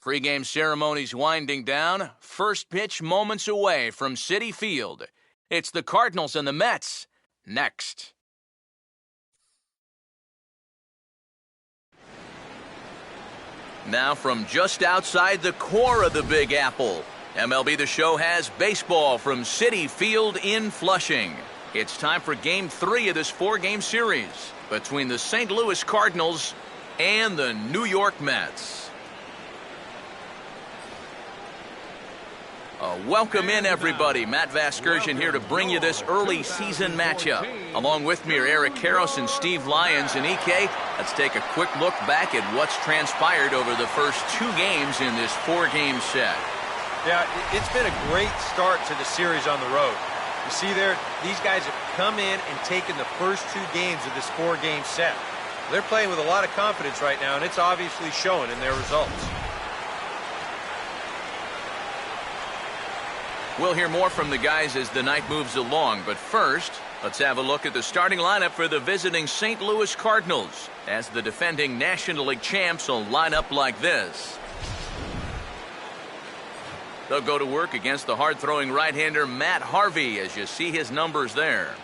Pre-game ceremonies winding down. First pitch moments away from Citi Field. It's the Cardinals and the Mets next. Now from just outside the core of the Big Apple, MLB The Show has baseball from Citi Field in Flushing. It's time for Game 3 of this 4-game series between the St. Louis Cardinals and the New York Mets. Welcome in, everybody. Matt Vasgersian here to bring you this early season matchup. Along with me are Eric Karros and Steve Lyons. And EK, let's take a quick look back at what's transpired over the first 2 games in this 4-game set. Yeah, it's been a great start to the series on the road. You see there, these guys have come in and taken the first 2 games of this 4-game set. They're playing with a lot of confidence right now, and it's obviously showing in their results. We'll hear more from the guys as the night moves along, but first, let's have a look at the starting lineup for the visiting St. Louis Cardinals, as the defending National League champs will line up like this. They'll go to work against the hard-throwing right-hander Matt Harvey, as you see his numbers there.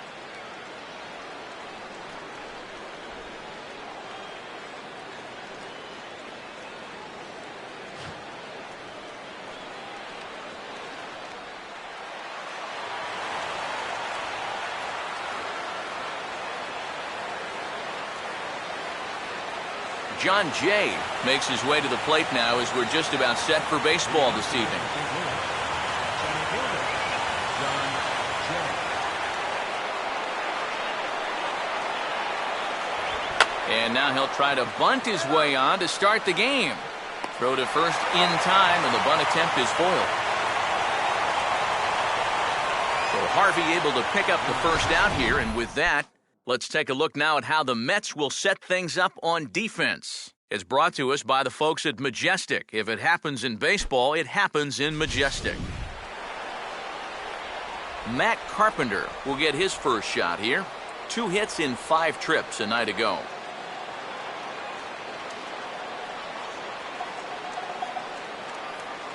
John Jay makes his way to the plate now as we're just about set for baseball this evening. And now he'll try to bunt his way on to start the game. Throw to first in time, and the bunt attempt is foiled. So Harvey able to pick up the first out here, and with that, let's take a look now at how the Mets will set things up on defense. It's brought to us by the folks at Majestic. If it happens in baseball, it happens in Majestic. Matt Carpenter will get his first shot here. 2 hits in 5 trips a night ago.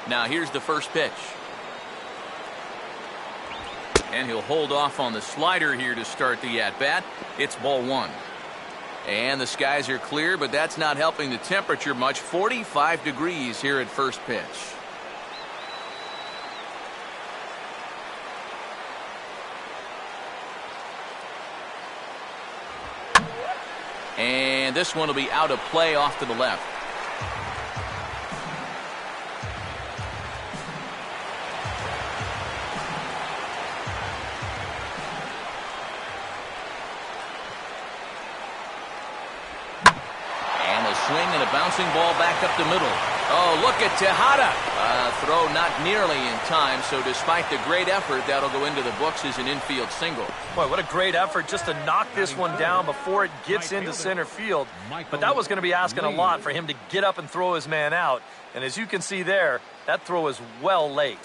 Now here's the first pitch. And he'll hold off on the slider here to start the at-bat. It's ball 1. And the skies are clear, but that's not helping the temperature much. 45 degrees here at first pitch. And this one will be out of play off to the left. Swing and a bouncing ball back up the middle. Oh, look at Tejada. Throw not nearly in time, so despite the great effort, that'll go into the books as an infield single. Boy, what a great effort just to knock this one down before it gets into center field. But that was going to be asking a lot for him to get up and throw his man out. And as you can see there, that throw is well late.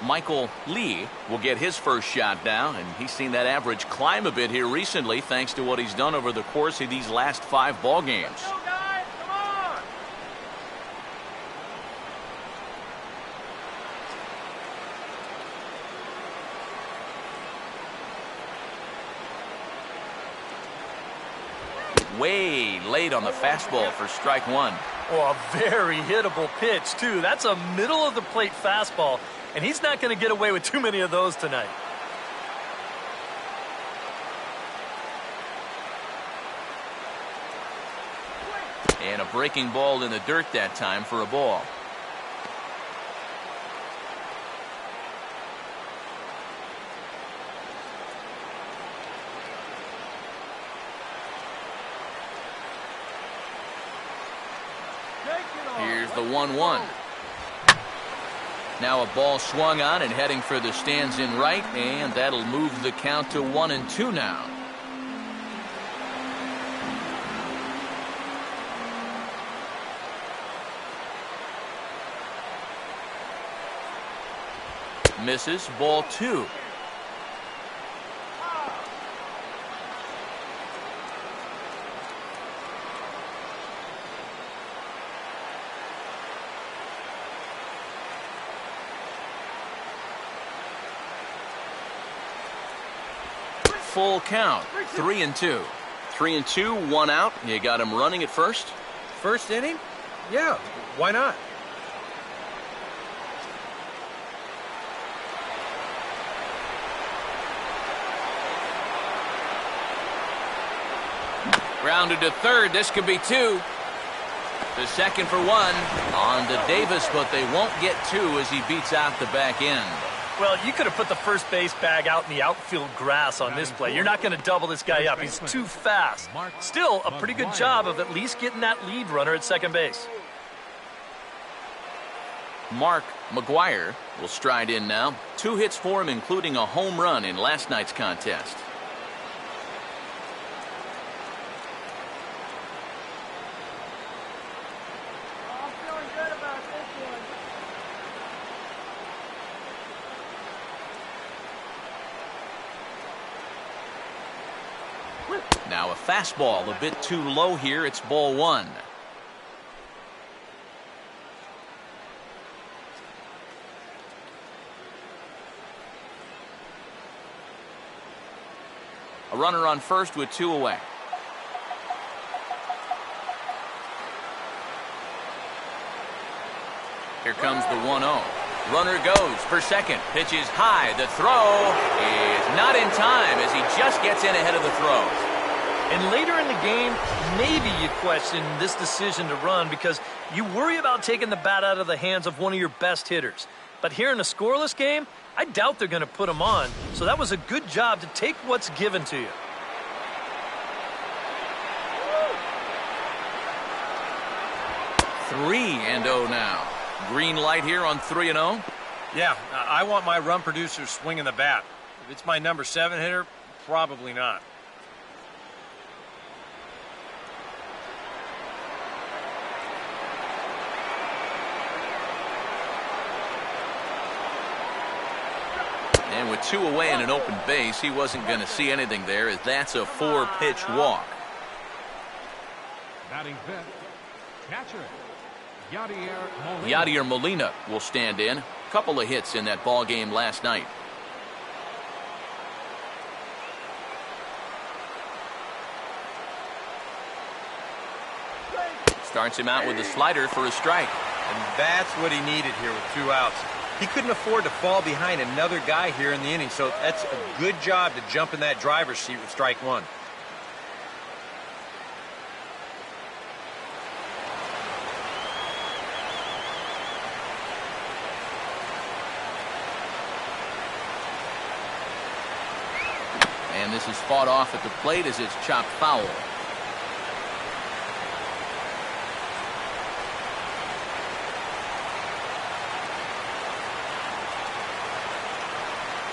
Michael Lee will get his first shot now, and he's seen that average climb a bit here recently thanks to what he's done over the course of these last 5 ball games. Let's go, guys. Come on. Way late on the fastball for strike 1. Oh, a very hittable pitch, too. That's a middle-of-the-plate fastball, and he's not going to get away with too many of those tonight. And a breaking ball in the dirt that time for a ball. Here's the 1-1. Now a ball swung on and heading for the stands in right, and that'll move the count to 1-2 now. Misses. Ball 2. Full count. 3-2. 3-2, 1 out. You got him running at first. First inning? Yeah, why not? Grounded to third. This could be 2. The second for 1. On to Davis, but they won't get 2 as he beats out the back end. Well, you could have put the first base bag out in the outfield grass on this play. You're not going to double this guy up. He's too fast. Still, a pretty good job of at least getting that lead runner at second base. Mark McGuire will stride in now. 2 hits for him, including a home run in last night's contest. Now a fastball a bit too low here. It's ball 1. A runner on first with 2 away. Here comes the 1-0. Runner goes for second. Pitch is high. The throw is not in time as he just gets in ahead of the throw. And later in the game, maybe you question this decision to run because you worry about taking the bat out of the hands of one of your best hitters. But here in a scoreless game, I doubt they're going to put him on. So that was a good job to take what's given to you. Three and 0 now. Green light here on 3-0. Yeah, I want my run producer swinging the bat. If it's my number 7 hitter, probably not. And with 2 away and an open base, he wasn't going to see anything there as that's a 4-pitch walk. Batting fifth, catcher Yadier Molina will stand in. Couple of hits in that ball game last night. Starts him out with a slider for a strike. And that's what he needed here with 2 outs. He couldn't afford to fall behind another guy here in the inning, so that's a good job to jump in that driver's seat with strike 1. And this is fought off at the plate as it's chopped foul.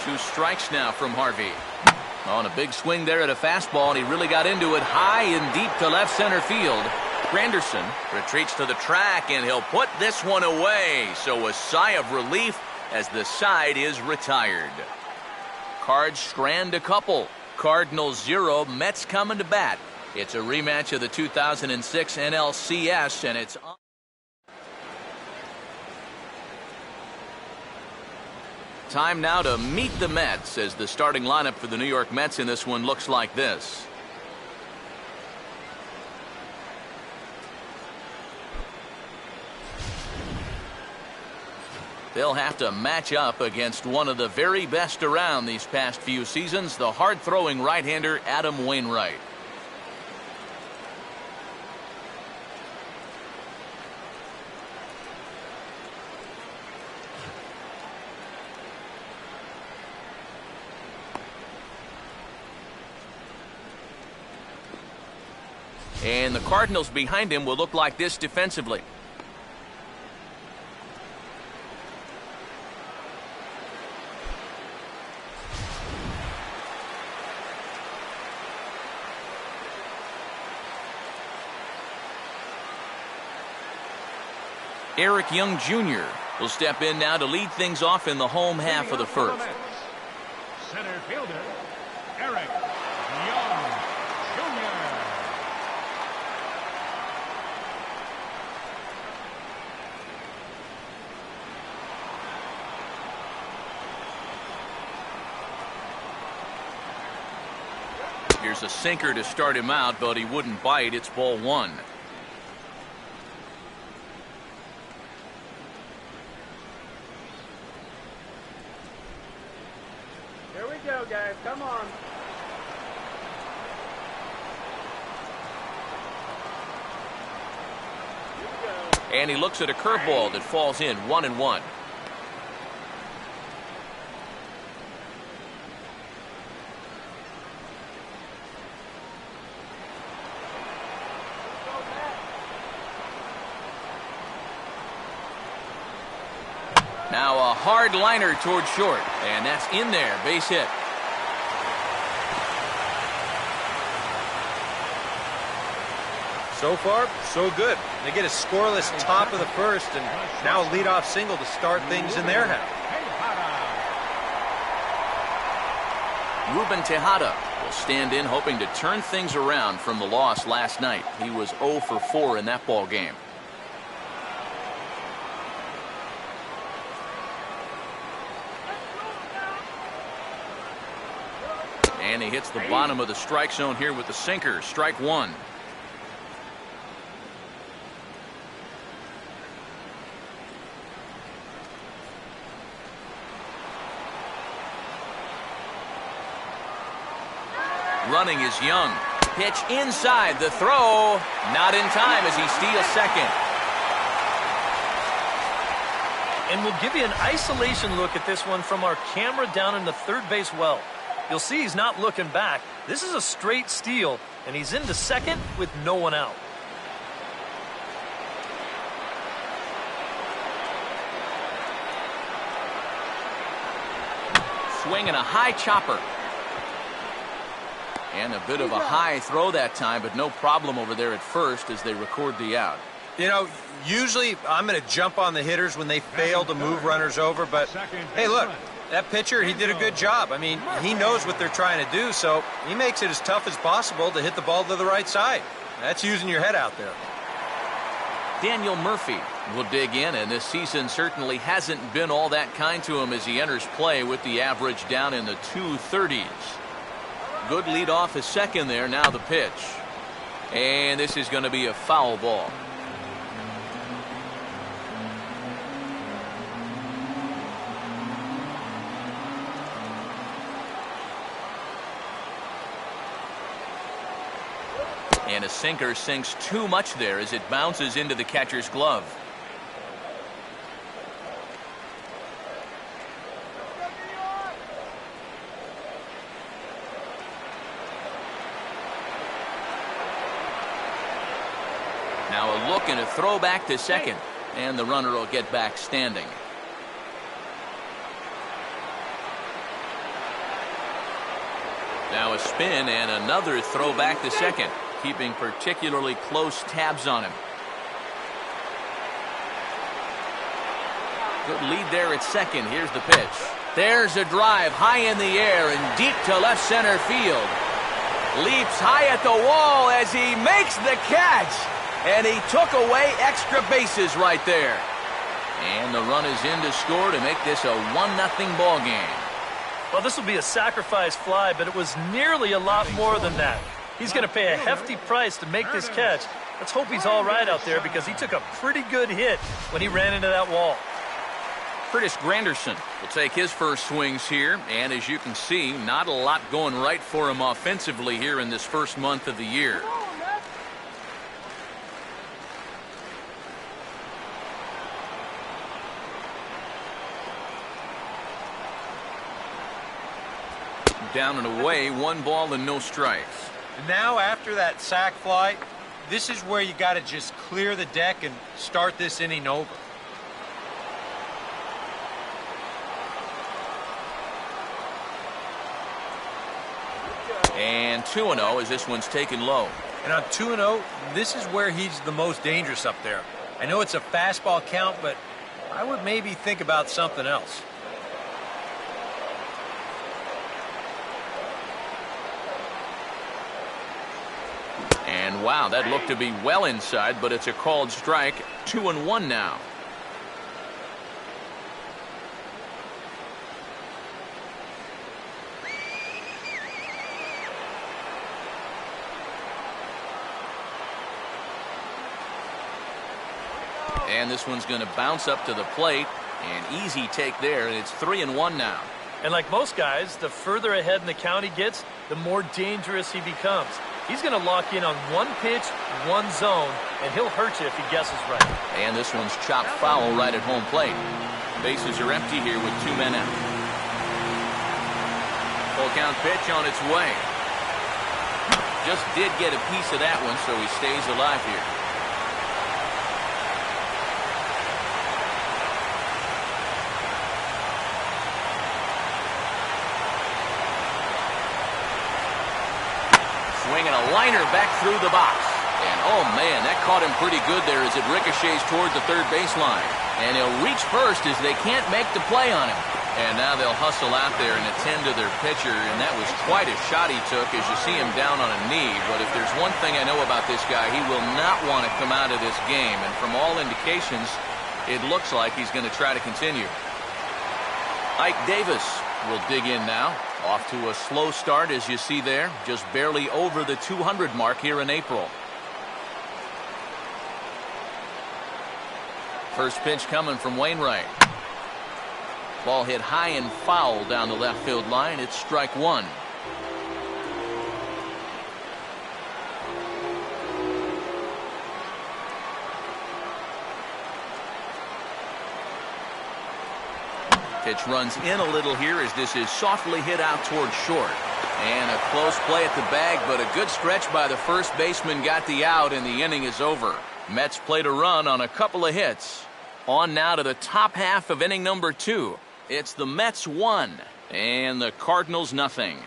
Two strikes now from Harvey. On a big swing there at a fastball, and he really got into it high and deep to left center field. Granderson retreats to the track, and he'll put this one away. So a sigh of relief as the side is retired. Cards strand a couple. Cardinals 0, Mets coming to bat. It's a rematch of the 2006 NLCS, and it's on. Time now to meet the Mets as the starting lineup for the New York Mets in this one looks like this. They'll have to match up against one of the very best around these past few seasons, the hard-throwing right-hander Adam Wainwright. And the Cardinals behind him will look like this defensively. Eric Young Jr. will step in now to lead things off in the home half of the first. Center fielder, Eric Young Jr. Here's a sinker to start him out, but he wouldn't bite. It's ball one. Here we go, guys. Come on. Here we go. And he looks at a curveball that falls in, 1-1. Now a hard liner toward short, and that's in there, base hit. So far, so good. They get a scoreless top of the first, and now a leadoff single to start things in their half. Ruben Tejada will stand in, hoping to turn things around from the loss last night. He was 0 for 4 in that ball game. And he hits the bottom of the strike zone here with the sinker. Strike one. Running is Young. Pitch inside. The throw. Not in time as he steals second. And we'll give you an isolation look at this one from our camera down in the third base well. You'll see he's not looking back. This is a straight steal, and he's into second with no one out. Swing and a high chopper. And a bit of a high throw that time, but no problem over there at first as they record the out. You know, usually I'm going to jump on the hitters when they fail to move runners over, but hey, look. That pitcher, he did a good job. I mean, he knows what they're trying to do, so he makes it as tough as possible to hit the ball to the right side. That's using your head out there. Daniel Murphy will dig in, and this season certainly hasn't been all that kind to him as he enters play with the average down in the 230s. Good lead off his second there. Now the pitch. And this is going to be a foul ball. And a sinker sinks too much there as it bounces into the catcher's glove. Now a look and a throw back to second, and the runner will get back standing. Now a spin and another throw back to second, keeping particularly close tabs on him. Good lead there at second. Here's the pitch. There's a drive high in the air and deep to left center field. Leaps high at the wall as he makes the catch. And he took away extra bases right there. And the run is in to score to make this a 1-0 ball game. Well, this will be a sacrifice fly, but it was nearly a lot more than that. He's going to pay a hefty price to make this catch. Let's hope he's all right out there because he took a pretty good hit when he ran into that wall. Curtis Granderson will take his first swings here, and as you can see, not a lot going right for him offensively here in this first month of the year. Down and away, 1 ball and no strikes. Now after that sac fly, this is where you got to just clear the deck and start this inning over. And 2-0 as this one's taken low. And on 2-0, this is where he's the most dangerous up there. I know it's a fastball count, but I would maybe think about something else. And wow, that looked to be well inside, but it's a called strike. 2-1 now. And this one's going to bounce up to the plate. An easy take there, and it's 3-1 now. And like most guys, the further ahead in the count he gets, the more dangerous he becomes. He's going to lock in on one pitch, one zone, and he'll hurt you if he guesses right. And this one's chopped foul right at home plate. Bases are empty here with 2 men out. Full count pitch on its way. Just did get a piece of that one, so he stays alive here. Swinging a liner back through the box. And oh man, that caught him pretty good there as it ricochets toward the third baseline. And he'll reach first as they can't make the play on him. And now they'll hustle out there and attend to their pitcher. And that was quite a shot he took as you see him down on a knee. But if there's one thing I know about this guy, he will not want to come out of this game. And from all indications, it looks like he's going to try to continue. Ike Davis will dig in now. Off to a slow start, as you see there. Just barely over the 200 mark here in April. First pitch coming from Wainwright. Ball hit high and foul down the left field line. It's strike one. Pitch runs in a little here as this is softly hit out toward short. And a close play at the bag, but a good stretch by the first baseman got the out, and the inning is over. Mets played a run on a couple of hits. On now to the top half of inning number 2. It's the Mets 1 and the Cardinals nothing.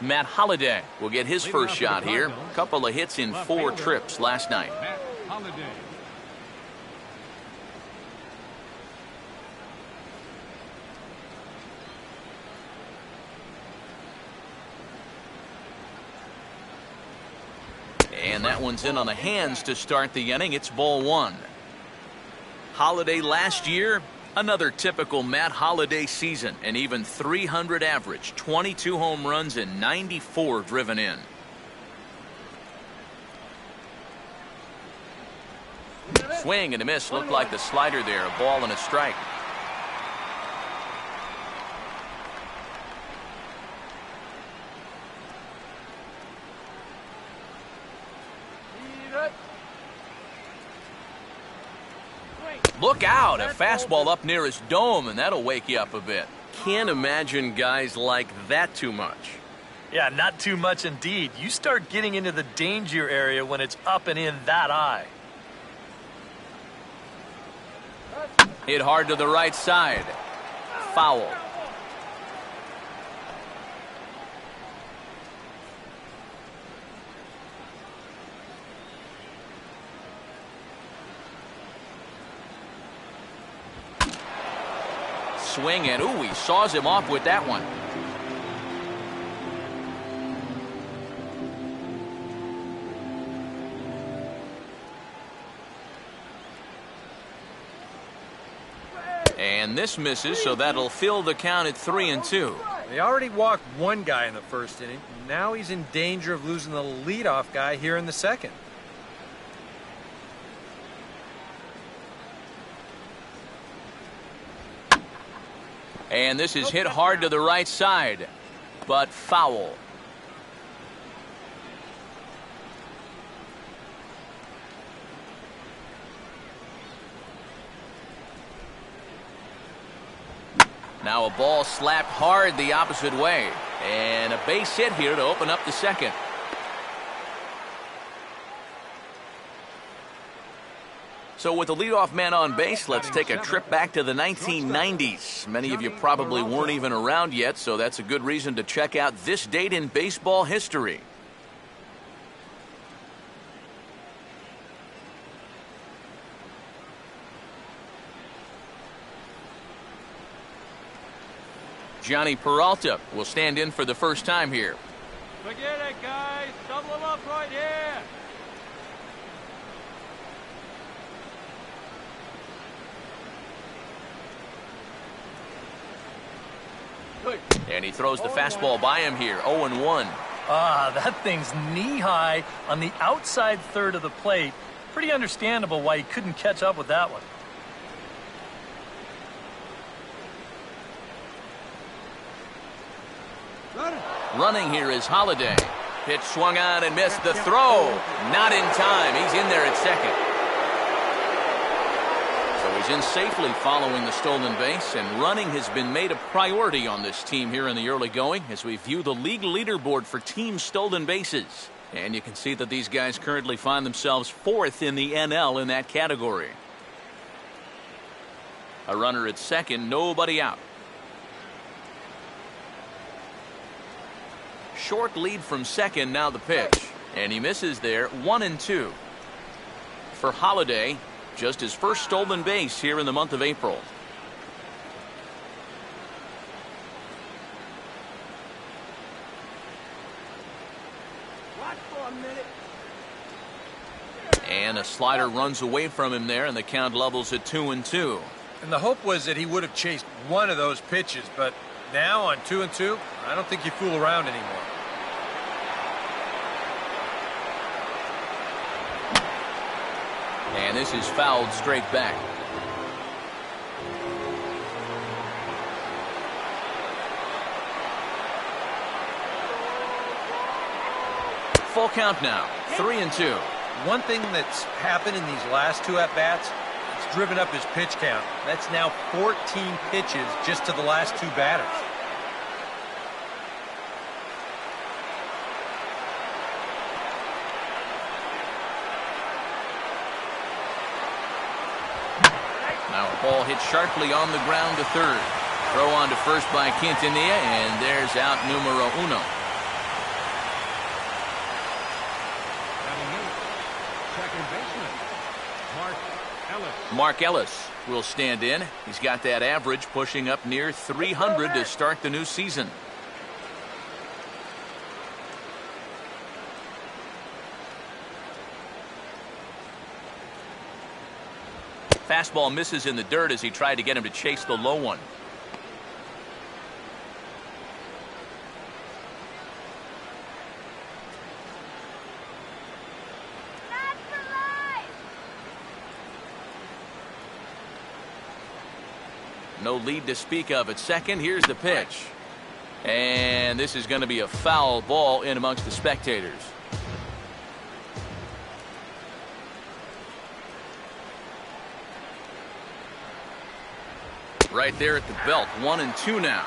Matt Holliday will get his first shot here. Couple of hits in 4 trips last night. Matt Holliday. And that one's in on the hands to start the inning. It's ball 1. Holliday last year, another typical Matt Holliday season. An even 300 average, 22 home runs and 94 driven in. Swing and a miss. Looked like the slider there. A ball and a strike. Look out, a fastball up near his dome, and that'll wake you up a bit. Can't imagine guys like that too much. Yeah, not too much indeed. You start getting into the danger area when it's up and in that high. Hit hard to the right side. Foul. Swing and ooh, he saws him off with that one. And this misses, so that'll fill the count at 3-2. They already walked one guy in the first inning. Now he's in danger of losing the leadoff guy here in the second. And this is hit hard to the right side, but foul. Now a ball slapped hard the opposite way. And a base hit here to open up the second. So with the leadoff man on base, let's take a trip back to the 1990s. Many of you probably weren't even around yet, so that's a good reason to check out this date in baseball history. Johnny Peralta will stand in for the first time here. Forget it, guys. Double them up right here. And he throws the fastball by him here, 0-1. Ah, that thing's knee-high on the outside third of the plate. Pretty understandable why he couldn't catch up with that one. Running here is Holiday. Pitch swung on and missed. The throw, not in time. He's in there at second. So he's in safely following the stolen base, and running has been made a priority on this team here in the early going as we view the league leaderboard for team stolen bases. And you can see that these guys currently find themselves fourth in the NL in that category. A runner at second, nobody out. Short lead from second, now the pitch. And he misses there, 1-2. For Holiday, just his first stolen base here in the month of April. Watch for a minute. And a slider runs away from him there, and the count levels at 2-2. And the hope was that he would have chased one of those pitches, but now on 2-2, I don't think you fool around anymore. And this is fouled straight back. Full count now, 3-2. One thing that's happened in these last two at-bats, it's driven up his pitch count. That's now 14 pitches just to the last two batters. Now a ball hit sharply on the ground to third. Throw on to first by Quintanilla, and there's out numero uno. Second baseman, Mark Ellis. Mark Ellis will stand in. He's got that average pushing up near 300 to start the new season. Fastball misses in the dirt as he tried to get him to chase the low one. No lead to speak of at second. Here's the pitch. And this is going to be a foul ball in amongst the spectators. Right there at the belt, 1-2 now.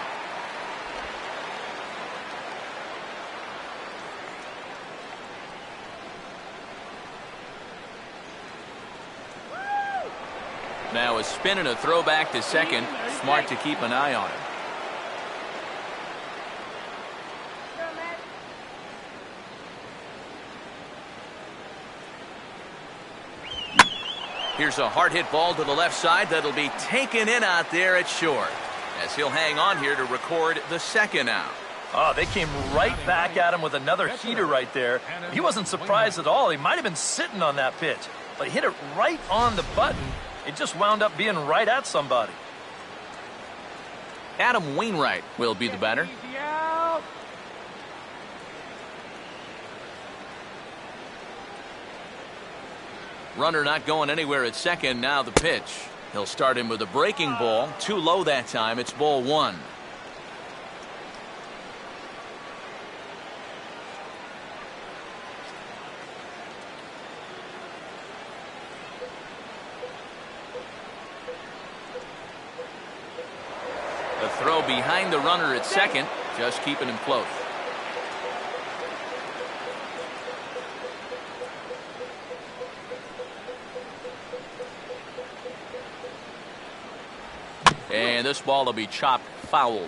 Now a spin and a throw back to second. Smart to keep an eye on him. Here's a hard hit ball to the left side that'll be taken in out there at short, as he'll hang on here to record the second out. Oh, they came right back at him with another heater right there. He wasn't surprised at all. He might have been sitting on that pitch, but he hit it right on the button. It just wound up being right at somebody. Adam Wainwright will be the batter. Easy out. Runner not going anywhere at second. Now the pitch. He'll start him with a breaking ball. Too low that time. It's ball one. The throw behind the runner at second, just keeping him close. And this ball will be chopped foul.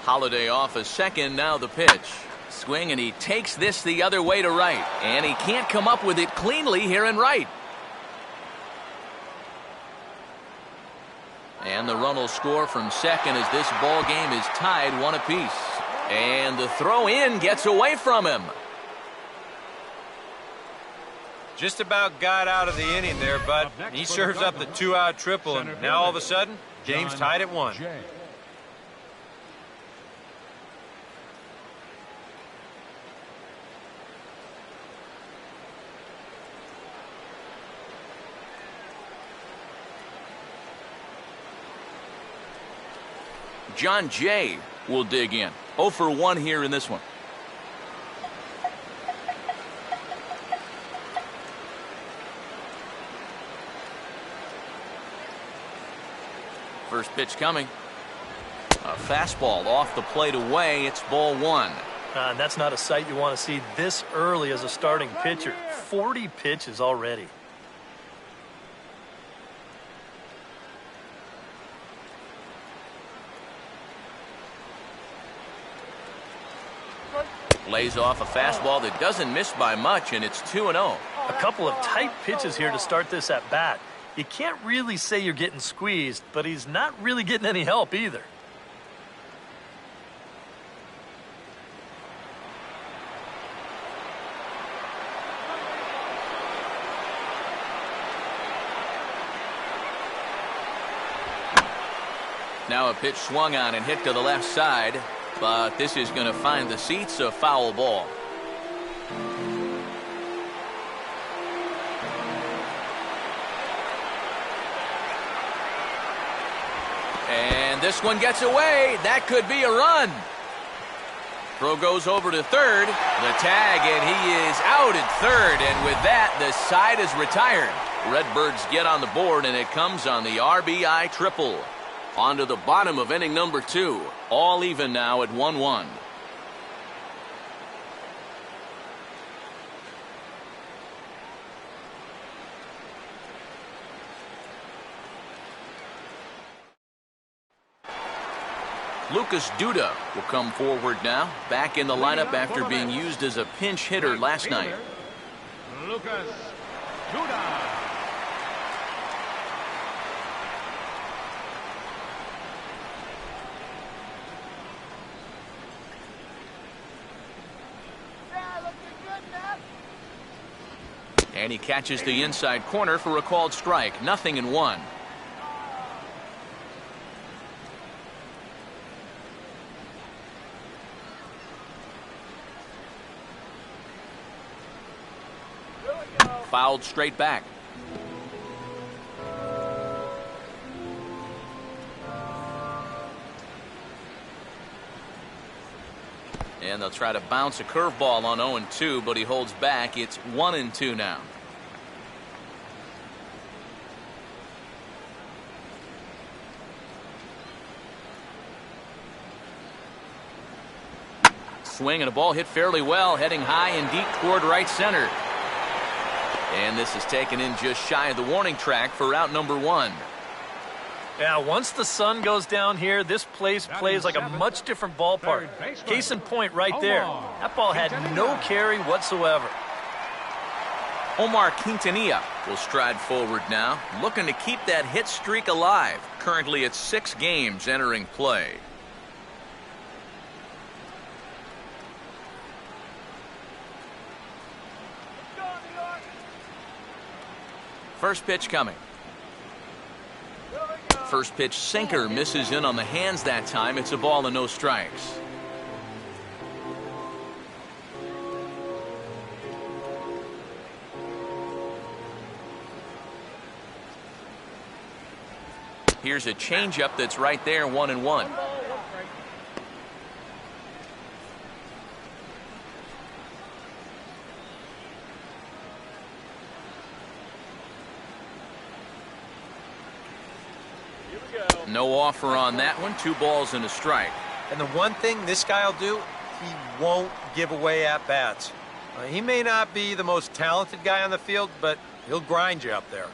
Holiday off a second. Now the pitch. Swing, and he takes this the other way to right. And he can't come up with it cleanly here in right. And the run will score from second as this ball game is tied 1 apiece. And the throw in gets away from him. Just about got out of the inning there, but he serves up the 2-out triple, and now all of a sudden, game's tied at 1. John Jay will dig in. 0 for 1 here in this one. First pitch coming. A fastball off the plate away. It's ball 1. That's not a sight you want to see this early as a starting pitcher. 40 pitches already. Lays off a fastball that doesn't miss by much, and it's 2-0. A couple of tight pitches here to start this at bat. You can't really say you're getting squeezed, but he's not really getting any help either. Now a pitch swung on and hit to the left side, but this is going to find the seats, a foul ball. And this one gets away. That could be a run. Throw goes over to third. The tag, and he is out at third. And with that, the side is retired. Redbirds get on the board, and it comes on the RBI triple. On to the bottom of inning number 2. All even now at 1-1. Lucas Duda will come forward now, back in the lineup after being used as a pinch hitter last night. Lucas Duda. And he catches the inside corner for a called strike. 0-1. Fouled straight back. And they'll try to bounce a curveball on 0-2, but he holds back. It's 1-2 now. Swing and a ball hit fairly well, heading high and deep toward right center. And this is taken in just shy of the warning track for out number 1. Yeah, once the sun goes down here, this place plays like a much different ballpark. Case in point right there. That ball had no carry whatsoever. Omar Quintanilla will stride forward now, looking to keep that hit streak alive. Currently at 6 games entering play. First pitch coming. First pitch sinker misses in on the hands that time. It's a ball and no strikes. Here's a changeup that's right there, 1-1. No offer on that one. 2 balls and a strike. And the one thing this guy will do, he won't give away at-bats. He may not be the most talented guy on the field, but he'll grind you up there.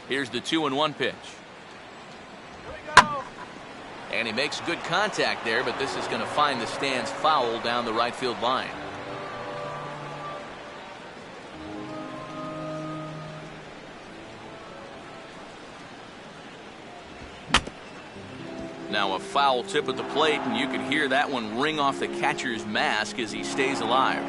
Here's the 2-1 pitch. And he makes good contact there, but this is going to find the stands foul down the right field line. Now a foul tip at the plate, and you can hear that one ring off the catcher's mask as he stays alive.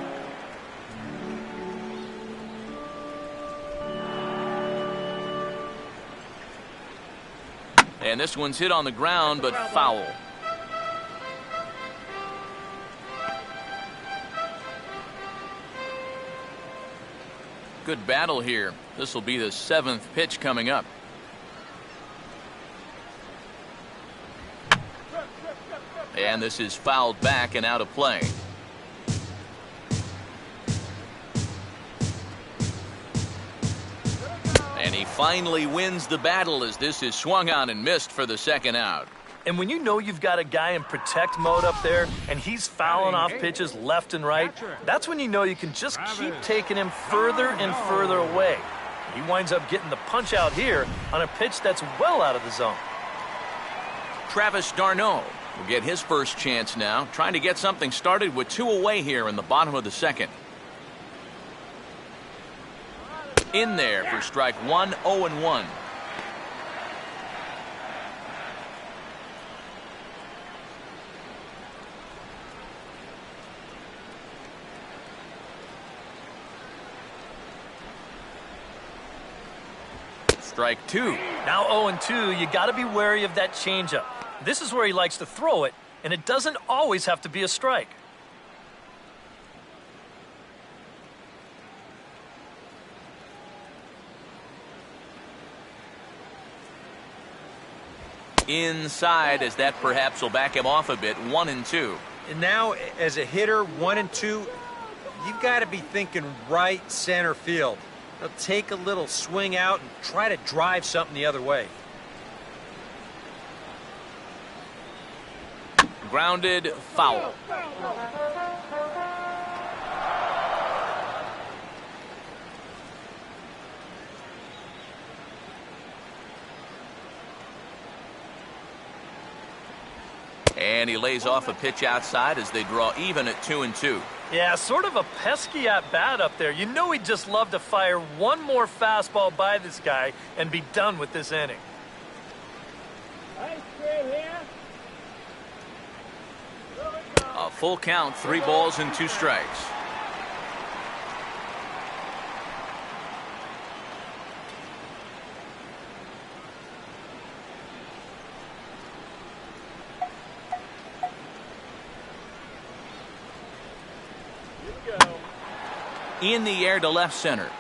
And this one's hit on the ground, but foul. Good battle here. This will be the 7th pitch coming up. And this is fouled back and out of play. And he finally wins the battle as this is swung on and missed for the 2nd out. And when you know you've got a guy in protect mode up there and he's fouling off pitches left and right, that's when you know you can just keep taking him further and further away. He winds up getting the punch out here on a pitch that's well out of the zone. Travis d'Arnaud will get his first chance now, trying to get something started with 2 away here in the bottom of the 2nd. In there for strike 1, 0-1. Strike 2. Now 0-2, you got to be wary of that changeup. This is where he likes to throw it, and it doesn't always have to be a strike. Inside, as that perhaps will back him off a bit. 1-2. And now, as a hitter, 1-2, you've got to be thinking right center field. They'll take a little swing out and try to drive something the other way. Grounded, foul. And he lays off a pitch outside as they draw even at 2-2. Yeah, sort of a pesky at-bat up there. You know he'd just love to fire one more fastball by this guy and be done with this inning. A full count, 3 balls and 2 strikes. In the air to left center.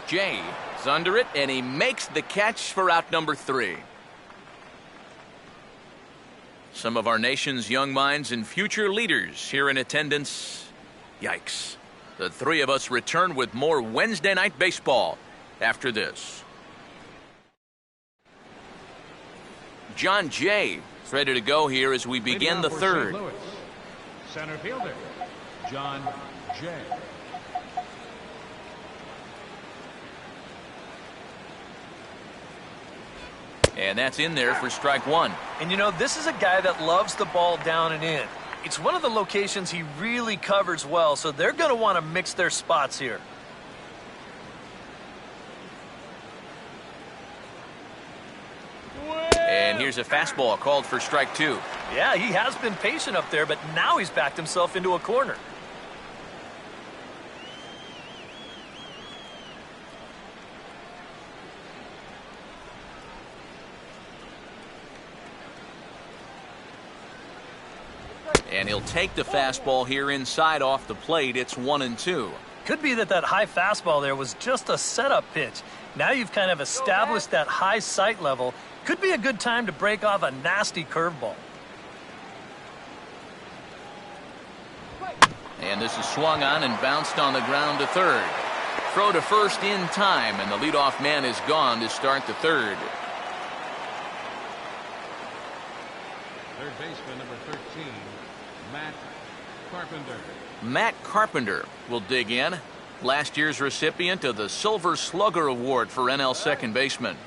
Jay is under it, and he makes the catch for out number 3. Some of our nation's young minds and future leaders here in attendance. Yikes. The 3 of us return with more Wednesday night baseball after this. John Jay is ready to go here as we begin the 3rd. Center fielder, John Jay. And that's in there for strike 1. And you know, this is a guy that loves the ball down and in. It's one of the locations he really covers well, so they're going to want to mix their spots here. And here's a fastball called for strike 2. Yeah, he has been patient up there, but now he's backed himself into a corner. And he'll take the fastball here inside off the plate. It's 1-2. Could be that high fastball there was just a setup pitch. Now you've kind of established that high sight level. Could be a good time to break off a nasty curveball. And this is swung on and bounced on the ground to third. Throw to first in time, and the leadoff man is gone to start the 3rd. Third baseman, number 13, Matt Carpenter. Matt Carpenter will dig in. Last year's recipient of the Silver Slugger Award for NL second baseman.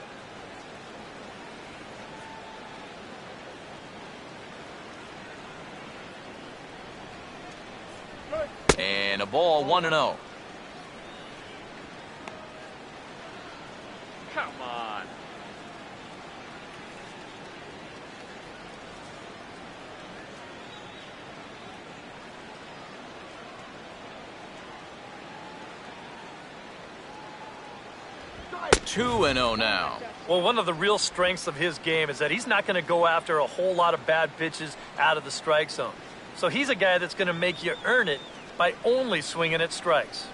And a ball 1-0. Come on. Two and 0 now. Well, one of the real strengths of his game is that he's not going to go after a whole lot of bad pitches out of the strike zone. So he's a guy that's going to make you earn it by only swinging at strikes.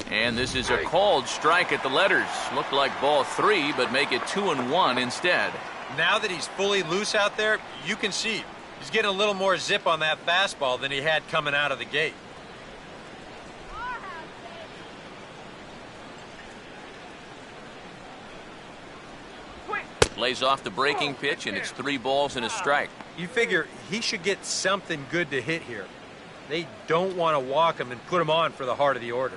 And this is a called strike at the letters. Looked like ball 3, but make it 2-1 instead. Now that he's fully loose out there, you can see he's getting a little more zip on that fastball than he had coming out of the gate. Lays off the breaking pitch, and it's 3 balls and a strike. You figure he should get something good to hit here. They don't want to walk him and put him on for the heart of the order.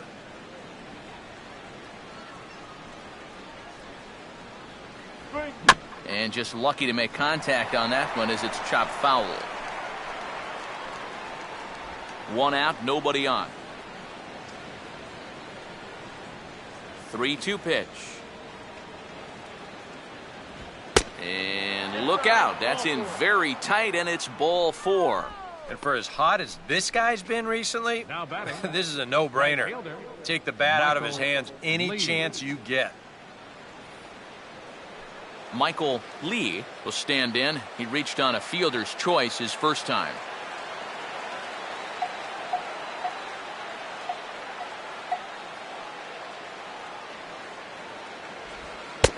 And just lucky to make contact on that one as it's chopped foul. 1 out, nobody on. 3-2 pitch. And look out. That's in very tight, and it's ball 4. And for as hot as this guy's been recently, Now batting. this is a no-brainer. Take the bat out of his hands any chance you get. Michael Lee will stand in. He reached on a fielder's choice his first time.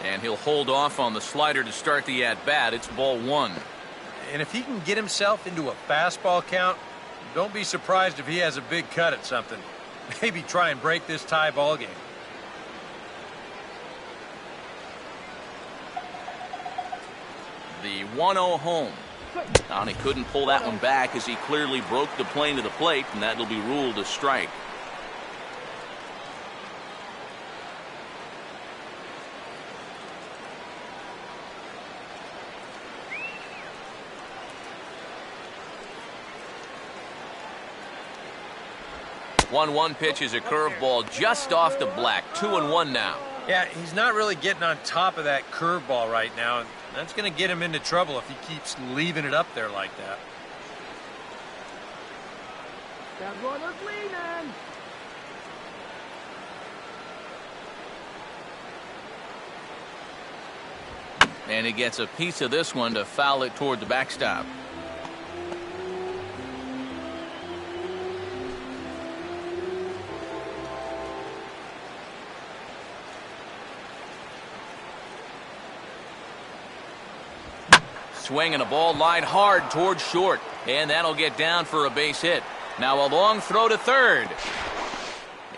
And he'll hold off on the slider to start the at-bat. It's ball 1. And if he can get himself into a fastball count, don't be surprised if he has a big cut at something. Maybe try and break this tie ball game. The 1-0 home. And he couldn't pull that one back as he clearly broke the plane to the plate, and that'll be ruled a strike. One pitch is a curveball just off the black. 2-1 now. Yeah, he's not really getting on top of that curveball right now, and that's going to get him into trouble if he keeps leaving it up there like that. That runner's leaning. And he gets a piece of this one to foul it toward the backstop. Swing and a ball lined hard towards short, and that'll get down for a base hit. Now a long throw to third,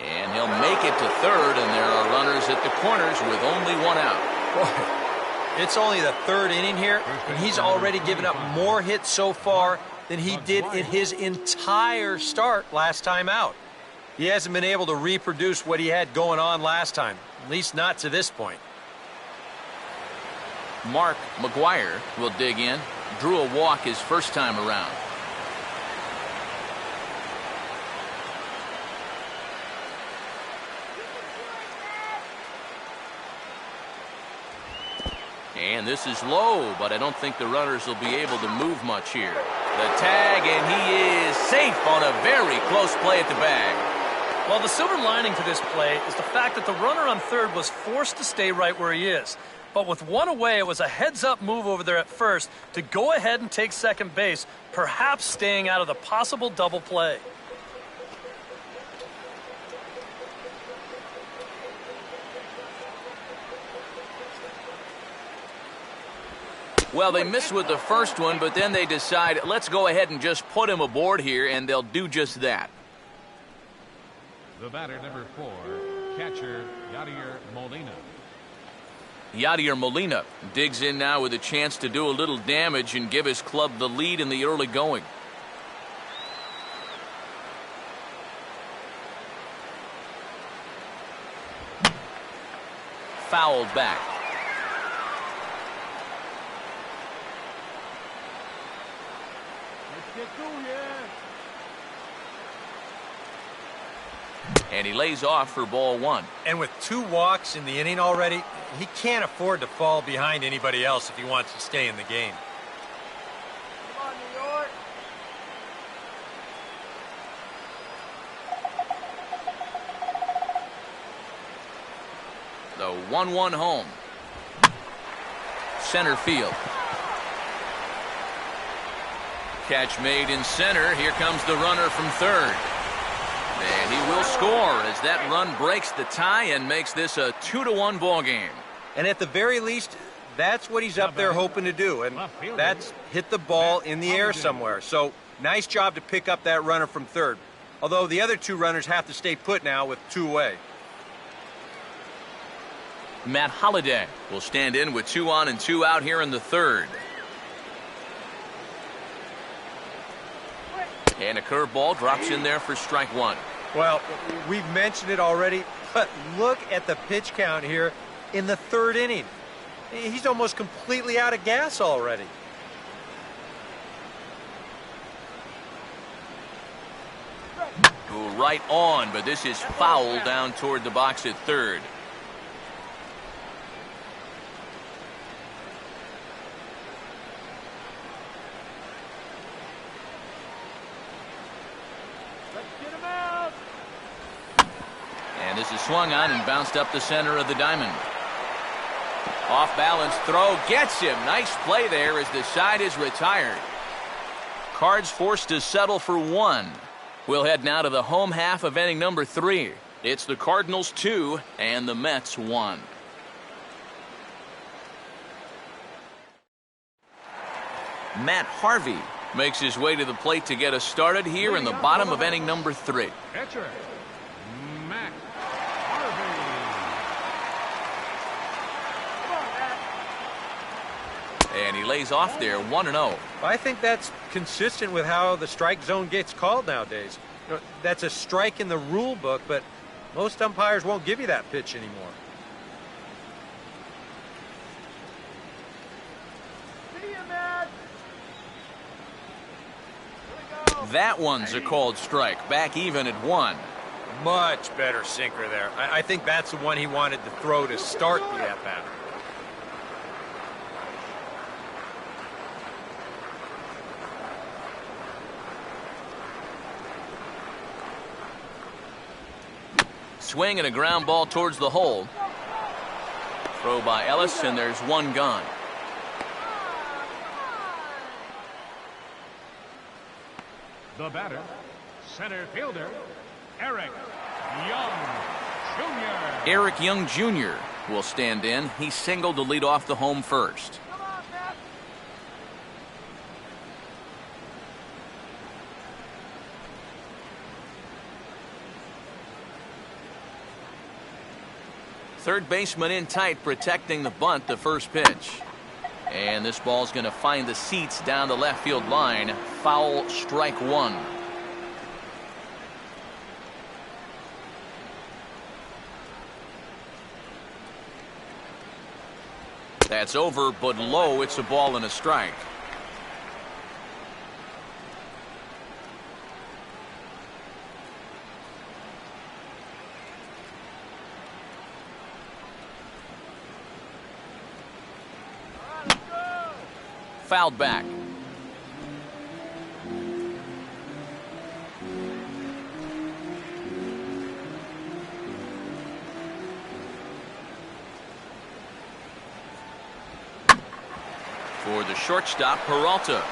and he'll make it to third, and there are runners at the corners with only 1 out. Boy, it's only the 3rd inning here, and he's already given up more hits so far than he did in his entire start last time out. He hasn't been able to reproduce what he had going on last time, at least not to this point. Mark McGuire will dig in. Drew a walk his first time around. And this is low, but I don't think the runners will be able to move much here. The tag, and he is safe on a very close play at the bag. Well, the silver lining to this play is the fact that the runner on third was forced to stay right where he is. But with 1 away, it was a heads-up move over there at first to go ahead and take second base, perhaps staying out of the possible double play. Well, they missed with the first one, but then they decide, let's go ahead and just put him aboard here, and they'll do just that. The batter, number 4, catcher Yadier Molina. Yadier Molina digs in now with a chance to do a little damage and give his club the lead in the early going. Fouled back. Get through here. And he lays off for ball one. And with 2 walks in the inning already, he can't afford to fall behind anybody else if he wants to stay in the game. Come on, New York. The 1-1 home. Center field. Catch made in center. Here comes the runner from third. And he will score as that run breaks the tie and makes this a 2-1 ball game. And at the very least, that's what he's up there hoping to do. And that's hit the ball in the air somewhere. So nice job to pick up that runner from third. Although the other 2 runners have to stay put now with 2 away. Matt Holliday will stand in with 2 on and 2 out here in the third. And a curveball drops in there for strike 1. Well, we've mentioned it already, but look at the pitch count here in the 3rd inning. He's almost completely out of gas already. Go right on, but this is foul down toward the box at third. And this is swung on and bounced up the center of the diamond. Off balance throw gets him. Nice play there as the side is retired. Cards forced to settle for 1. We'll head now to the home half of inning number 3. It's the Cardinals 2 and the Mets 1. Matt Harvey makes his way to the plate to get us started here in the bottom of inning number 3. Catcher, Matt Harvey. And he lays off there 1-0. I think that's consistent with how the strike zone gets called nowadays. That's a strike in the rule book, but most umpires won't give you that pitch anymore. See you, man. That one's a called strike. Back even at 1. Much better sinker there. I think that's the one he wanted to throw to start the at-bat. Swing and a ground ball towards the hole. Throw by Ellis, and there's 1 gone. The batter, center fielder, Eric Young Jr. Eric Young Jr. will stand in. He singled to lead off the home first. Come on, man. Third baseman in tight, protecting the bunt, the first pitch. And this ball's going to find the seats down the left field line. Foul, strike 1. That's over, but low. It's a ball and a strike. Fouled back. For the shortstop, Peralta.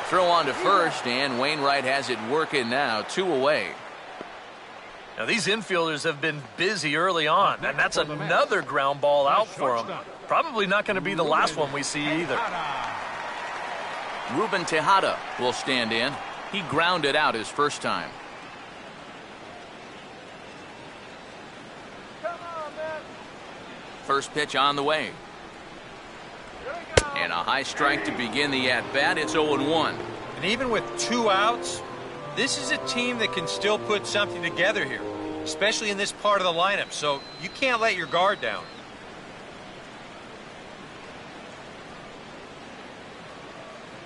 Throw on to first, and Wainwright has it working now. 2 away. Now, these infielders have been busy early on, and that's another ground ball out for them. Probably not going to be the last one we see either. Ruben Tejada will stand in. He grounded out his first time. Come on, man. First pitch on the way. Here we go. And a high strike to begin the at-bat. It's 0-1. And even with 2 outs, this is a team that can still put something together here, especially in this part of the lineup, so you can't let your guard down.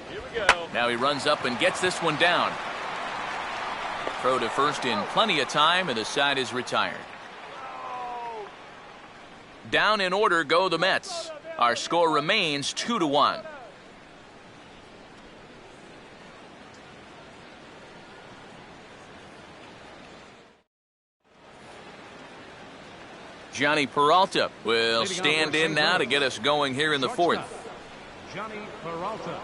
Here we Now he runs up and gets this one down. Throw to first in plenty of time, and the side is retired. Down in order go the Mets. Our score remains 2-1. Johnny Peralta will stand in now to get us going here in the fourth. Johnny Peralta.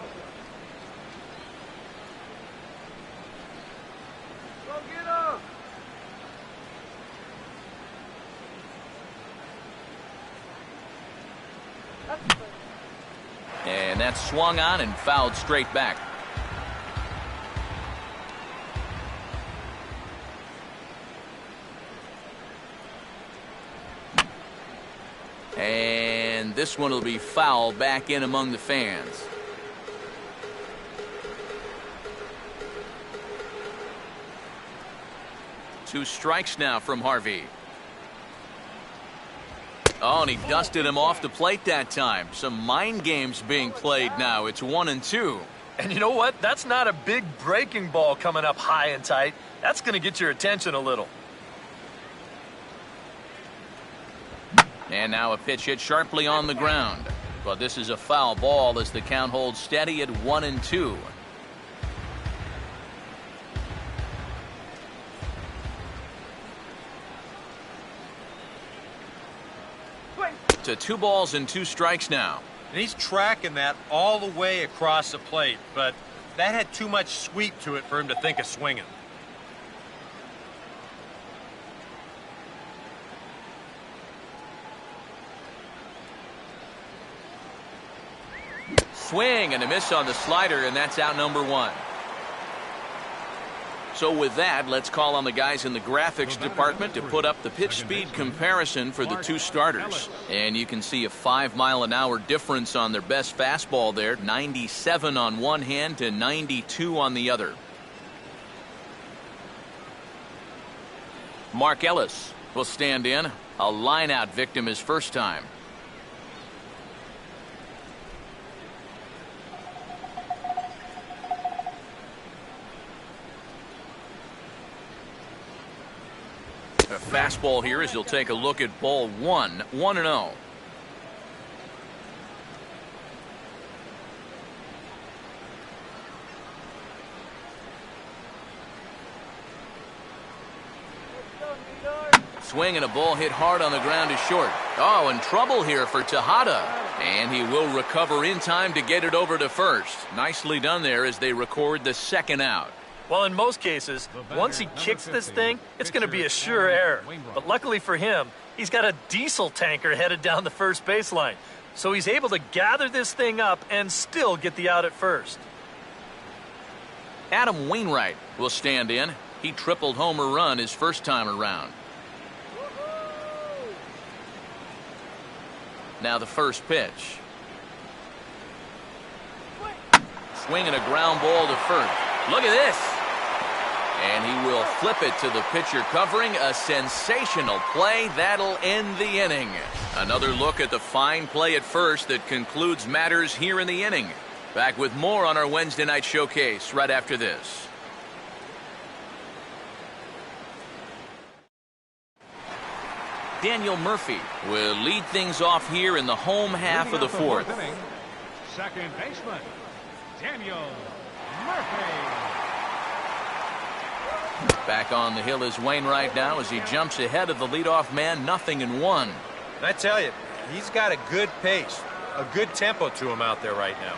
Go get him! And that's swung on and fouled straight back. And this one will be fouled back in among the fans. Two strikes now from Harvey. Oh, and he dusted him off the plate that time. Some mind games being played now. It's 1-2. And you know what? That's not a big breaking ball coming up high and tight. That's going to get your attention a little. And now a pitch hit sharply on the ground. But this is a foul ball as the count holds steady at 1-2. To 2 balls and 2 strikes now. And he's tracking that all the way across the plate, but that had too much sweep to it for him to think of swinging. Swing and a miss on the slider, and that's out number 1. So with that, let's call on the guys in the graphics department to put up the pitch speed comparison for the two starters. And you can see a 5-mile-an-hour difference on their best fastball there. 97 on one hand to 92 on the other. Mark Ellis will stand in. A line-out victim his first time. A fastball here as you'll take a look at ball 1, 1-0. Swing and a ball hit hard on the ground to short. Oh, and trouble here for Tejada. And he will recover in time to get it over to first. Nicely done there as they record the second out. Well, in most cases, once he kicks this thing, it's going to be a sure error. But luckily for him, he's got a diesel tanker headed down the first baseline. So he's able to gather this thing up and still get the out at first. Adam Wainwright will stand in. He tripled homer run his first time around. Now the first pitch. Swinging a ground ball to first. Look at this. And he will flip it to the pitcher covering. A sensational play. That'll end the inning. Another look at the fine play at first that concludes matters here in the inning. Back with more on our Wednesday night showcase right after this. Daniel Murphy will lead things off here in the home half of the fourth. Second baseman, Daniel Murphy. Back on the hill is Wainwright now as he jumps ahead of the leadoff man, 0-1. And I tell you, he's got a good pace, a good tempo to him out there right now.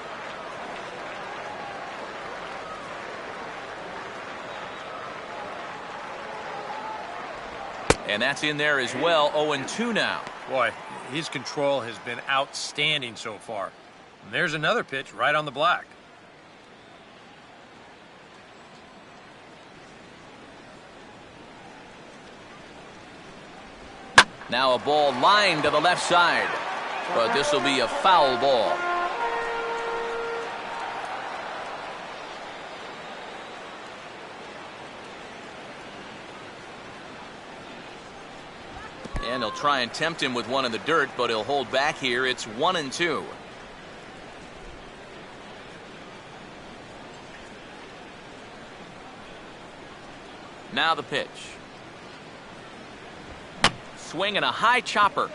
And that's in there as well, 0-2 now. Boy, his control has been outstanding so far. And there's another pitch right on the black. Now a ball lined to the left side. But this will be a foul ball. And he'll try and tempt him with one in the dirt, but he'll hold back here. It's 1-2. Now the pitch. Swing and a high chopper.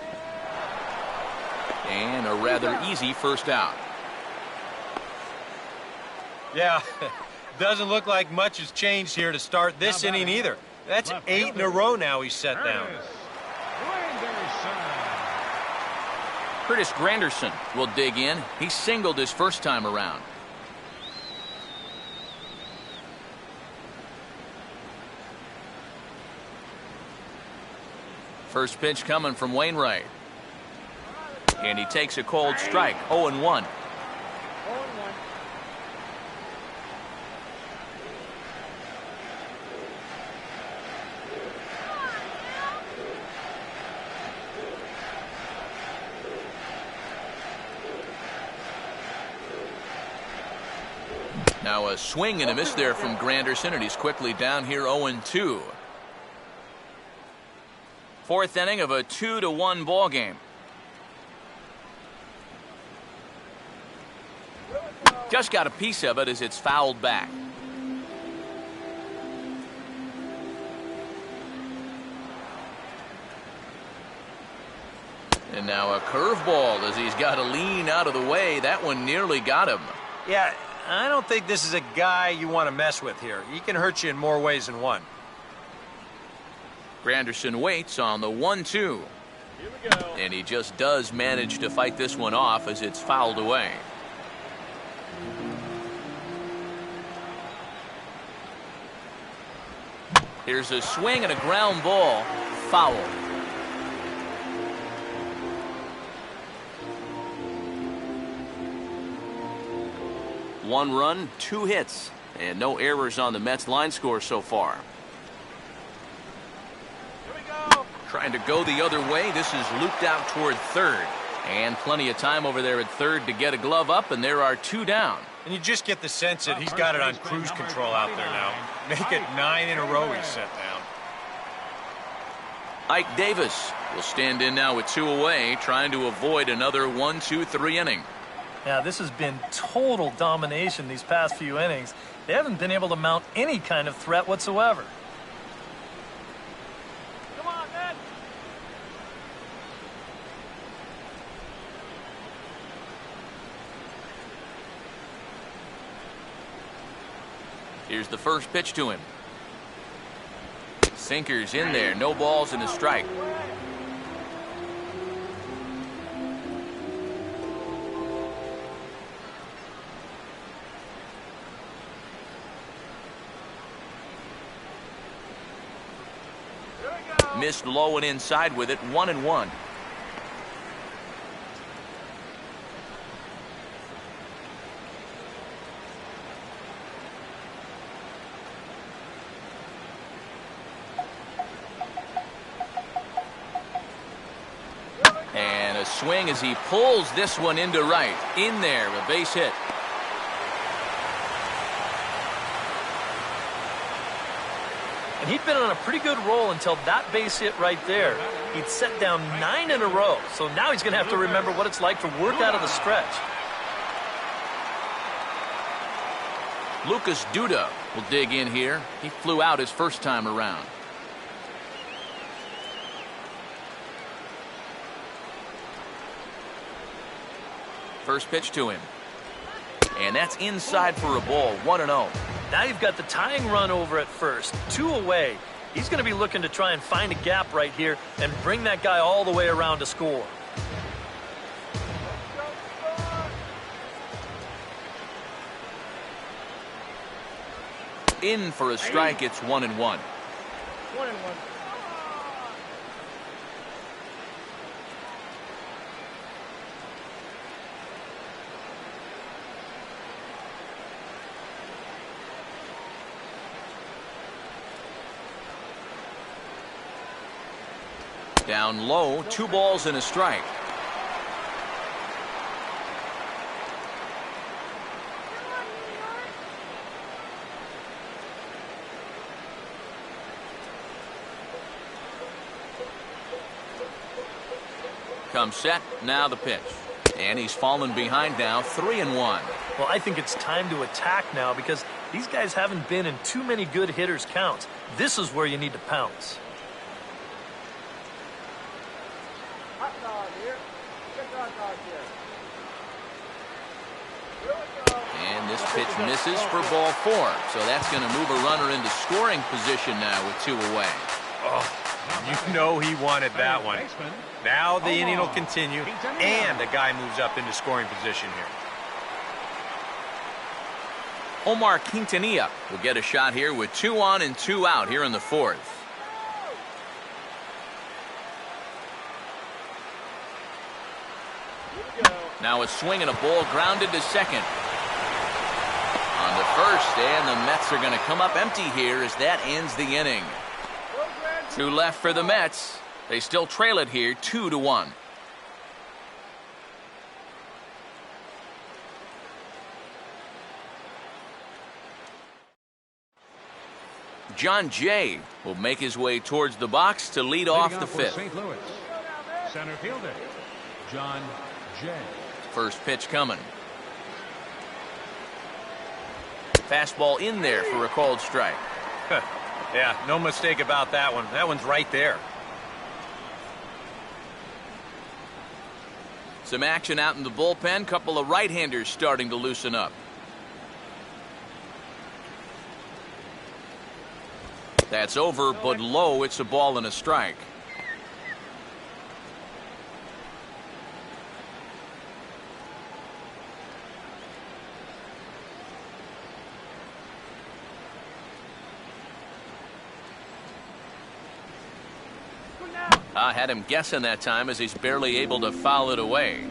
And a rather easy first out. Yeah, doesn't look like much has changed here to start this inning either. That's 8 in a row now he's set down. Curtis Granderson will dig in. He singled his first time around. First pitch coming from Wainwright. And he takes a cold strike, 0-1. Now a swing and a miss there from Granderson, and he's quickly down here 0-2. Fourth inning of a 2-1 ball game. Just got a piece of it as it's fouled back. And now a curveball as he's got to lean out of the way. That one nearly got him. Yeah, I don't think this is a guy you want to mess with here. He can hurt you in more ways than one. Granderson waits on the 1-2. And he just does manage to fight this one off as it's fouled away. Here's a swing and a ground ball. Foul. One run, 2 hits, and no errors on the Mets line score so far. Trying to go the other way. This is looped out toward third. And plenty of time over there at third to get a glove up, and there are 2 down. And you just get the sense that he's got it on cruise control out there now. Make it 9 in a row he's set down. Ike Davis will stand in now with 2 away, trying to avoid another 1-2-3 inning. Yeah, this has been total domination these past few innings. They haven't been able to mount any kind of threat whatsoever. Come on, Ned. Here's the first pitch to him. Sinker's in there, no balls and a strike. Missed low and inside with it, 1-1. And a swing as he pulls this one into right. In there, a base hit. And he'd been on a pretty good roll until that base hit right there. He'd set down 9 in a row, so now he's going to have to remember what it's like to work out of the stretch. Lucas Duda will dig in here. He flew out his first time around. First pitch to him. And that's inside for a ball, 1-0. Now you've got the tying run over at first, 2 away. He's going to be looking to try and find a gap right here and bring that guy all the way around to score. In for a strike, it's 1-1. 1-1. Down low, 2 balls and a strike. Comes set, now the pitch. And he's fallen behind now, 3-1. Well, I think it's time to attack now because these guys haven't been in too many good hitters' counts. This is where you need to pounce. And this pitch misses for ball 4. So that's going to move a runner into scoring position now with 2 away. Oh, you know he wanted that one. Now the inning will continue, and the guy moves up into scoring position here. Omar Quintanilla will get a shot here with 2 on and 2 out here in the 4th. Now a swing and a ball grounded to second. On to first, and the Mets are going to come up empty here as that ends the inning. 2 left for the Mets. They still trail it here 2-1. John Jay will make his way towards the box to lead off the 5th. St. Louis, center fielder, John Jay. First pitch coming. Fastball in there for a called strike. Yeah, no mistake about that one. That one's right there. Some action out in the bullpen. Couple of right-handers starting to loosen up. That's over, but low. It's a ball and a strike. I had him guessing that time as he's barely able to foul it away.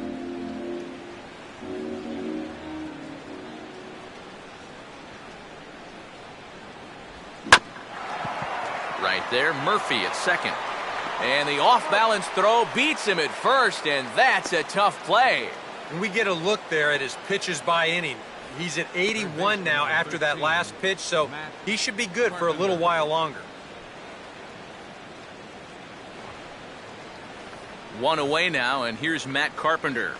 Right there, Murphy at second. And the off-balance throw beats him at first, and that's a tough play. And we get a look there at his pitches by inning. He's at 81 now after that last pitch, so he should be good for a little while longer. 1 away now, and here's Matt Carpenter.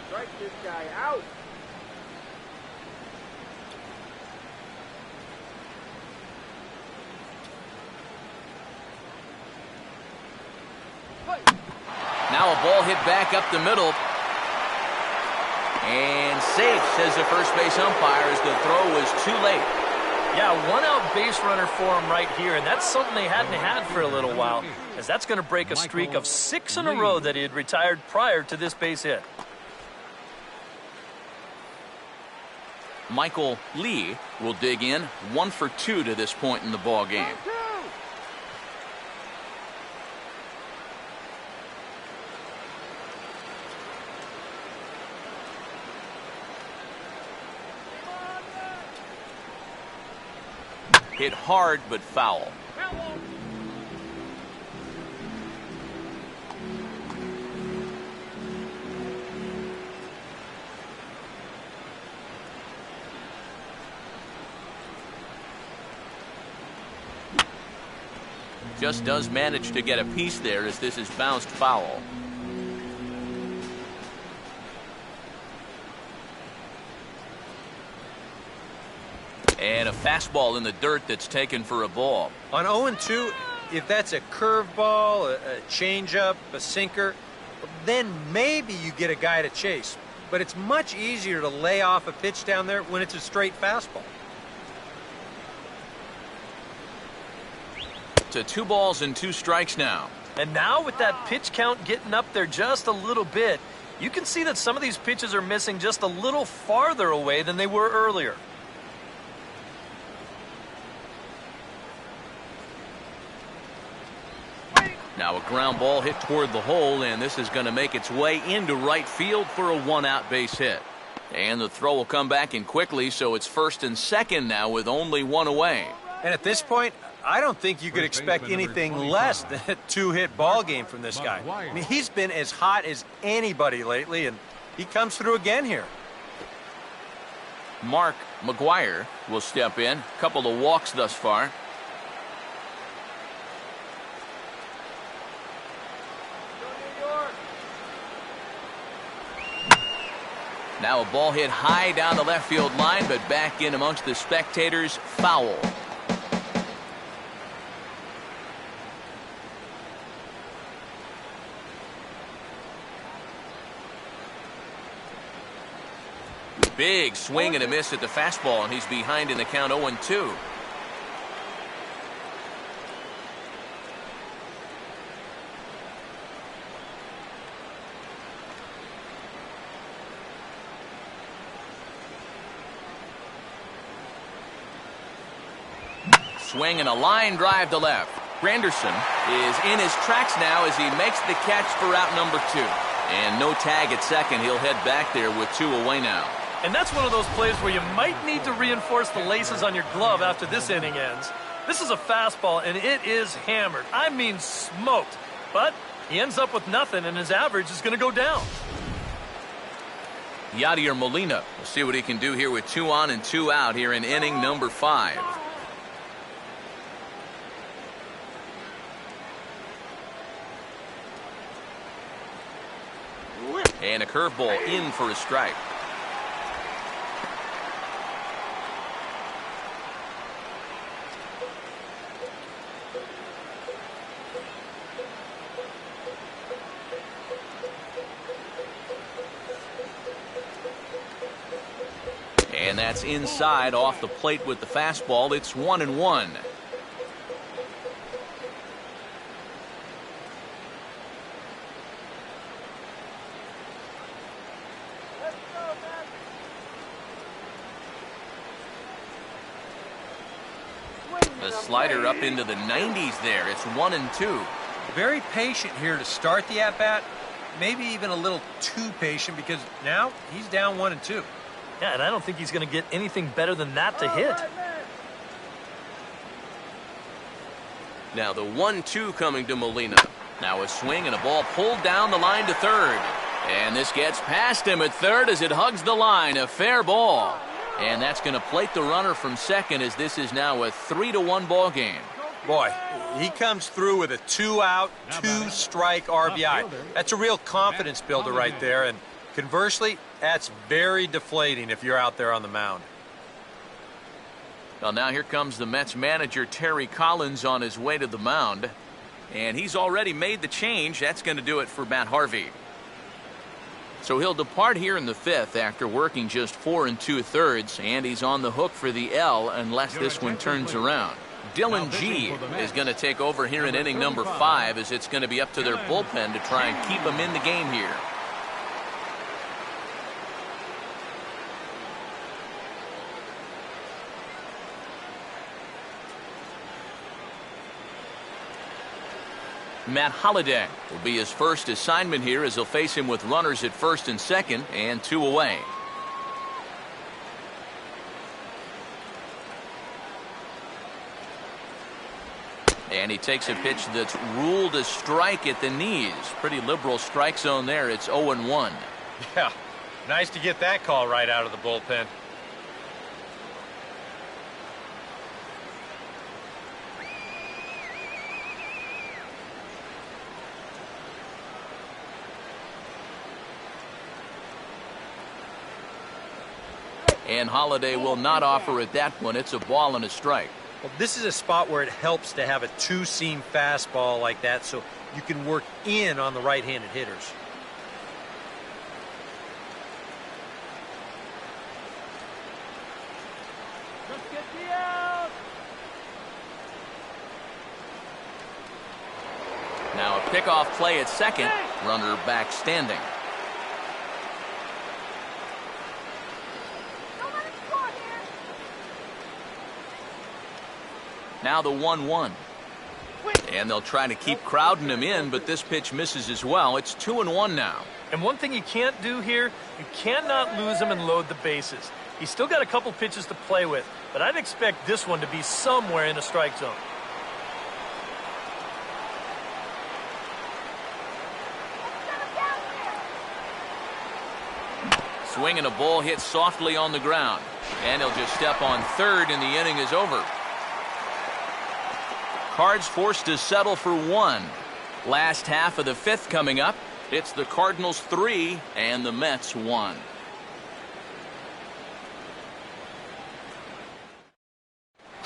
Strike this guy out. Now a ball hit back up the middle. And safe, says the first base umpire, as the throw was too late. Yeah, 1-out base runner for him right here, and that's something they hadn't had for a little while, as that's going to break a streak of 6 in a row that he had retired prior to this base hit. Michael Lee will dig in, 1 for 2 to this point in the ball game. Hit hard but foul. Just does manage to get a piece there as this is bounced foul. And a fastball in the dirt that's taken for a ball. On 0-2, if that's a curveball, a changeup, a sinker, then maybe you get a guy to chase. But it's much easier to lay off a pitch down there when it's a straight fastball. To 2 balls and 2 strikes now. And now with that pitch count getting up there just a little bit, you can see that some of these pitches are missing just a little farther away than they were earlier. Now a ground ball hit toward the hole, and this is going to make its way into right field for a 1-out base hit. And the throw will come back in quickly, so it's first and second now with only 1 away. And at this point, I don't think you could expect anything less than a 2-hit ball game from this guy. I mean, he's been as hot as anybody lately, and he comes through again here. Mark McGuire will step in. Couple of walks thus far. Now a ball hit high down the left field line, but back in amongst the spectators. Foul. Big swing and a miss at the fastball, and he's behind in the count 0-2. Swing and a line drive to left. Granderson is in his tracks now as he makes the catch for out number 2. And no tag at second. He'll head back there with 2 away now. And that's one of those plays where you might need to reinforce the laces on your glove after this inning ends. This is a fastball, and it is hammered. I mean smoked. But he ends up with nothing, and his average is going to go down. Yadier Molina. We'll see what he can do here with 2 on and 2 out here in inning number 5. And a curveball in for a strike. And that's inside off the plate with the fastball. It's 1-1. The slider up into the 90s there. It's 1-2. Very patient here to start the at-bat. Maybe even a little too patient because now he's down 1-2. Yeah, and I don't think he's going to get anything better than that to hit. Now the 1-2 coming to Molina. Now a swing and a ball pulled down the line to third. And this gets past him at third as it hugs the line. A fair ball. And that's going to plate the runner from second as this is now a 3-1 ball game. Boy, he comes through with a 2-out, 2-strike RBI. That's a real confidence builder right there. And conversely, that's very deflating if you're out there on the mound. Well, now here comes the Mets manager, Terry Collins, on his way to the mound. And he's already made the change. That's going to do it for Matt Harvey. So he'll depart here in the 5th after working just 4 2/3, and he's on the hook for the L unless this one turns around. Dylan G is going to take over here in inning number 5 as it's going to be up to their bullpen to try and keep him in the game here. Matt Holliday will be his first assignment here as he'll face him with runners at first and second and 2 away. And he takes a pitch that's ruled a strike at the knees. Pretty liberal strike zone there. It's 0-1. Yeah, nice to get that call right out of the bullpen. And Holliday will not offer at that one. It's a ball and a strike. Well, this is a spot where it helps to have a 2-seam fastball like that so you can work in on the right-handed hitters. Let's get the out. Now a pickoff play at second. Runner back standing. Now the 1-1. And they'll try to keep crowding him in, but this pitch misses as well. It's 2-1 now. And one thing you can't do here, you cannot lose him and load the bases. He's still got a couple pitches to play with, but I'd expect this one to be somewhere in a strike zone. Swing and a ball hit softly on the ground. And he'll just step on third and the inning is over. Cards forced to settle for 1. Last half of the 5th coming up. It's the Cardinals 3 and the Mets 1.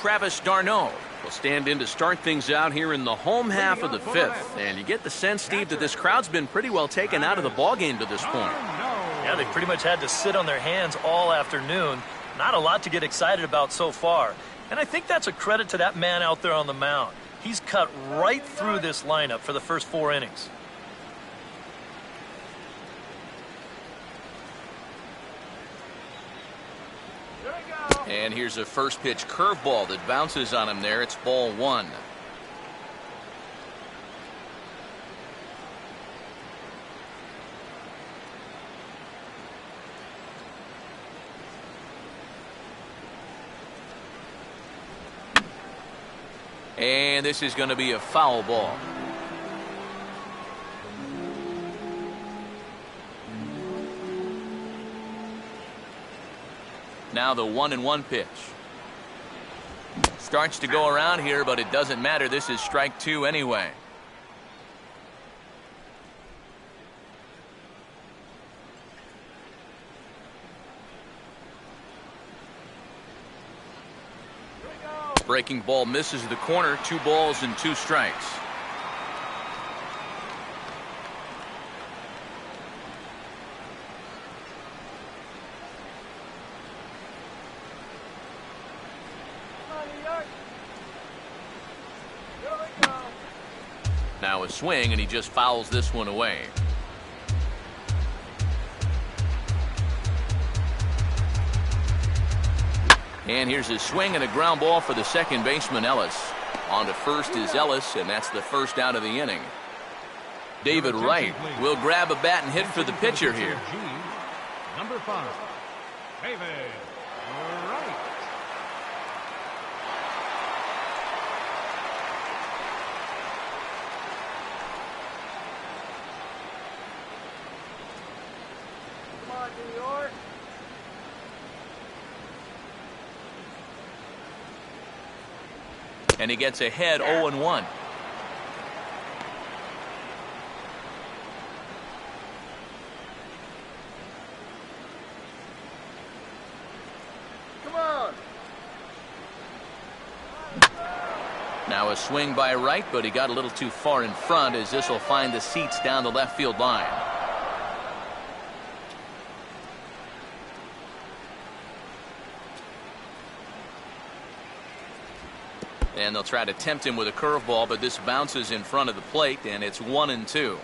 Travis d'Arnaud will stand in to start things out here in the home half of the fifth. And you get the sense, Steve, that this crowd's been pretty well taken out of the ballgame to this point. Yeah, they pretty much had to sit on their hands all afternoon. Not a lot to get excited about so far. And I think that's a credit to that man out there on the mound. He's cut right through this lineup for the first 4 innings. And here's a first pitch curveball that bounces on him there. It's ball 1. And this is going to be a foul ball. Now the 1-1 pitch. Starts to go around here, but it doesn't matter. This is strike 2 anyway. Breaking ball misses the corner. 2 balls and 2 strikes. Now a swing, and he just fouls this one away. And here's his swing and a ground ball for the second baseman, Ellis. On to first is Ellis, and that's the first out of the inning. David Wright will grab a bat and hit for the pitcher here. Number 5, David Wright. Come on, New York. And he gets ahead 0-1. Come on. Now a swing by Wright, but he got a little too far in front as this will find the seats down the left field line. And they'll try to tempt him with a curveball, but this bounces in front of the plate, and it's 1-2.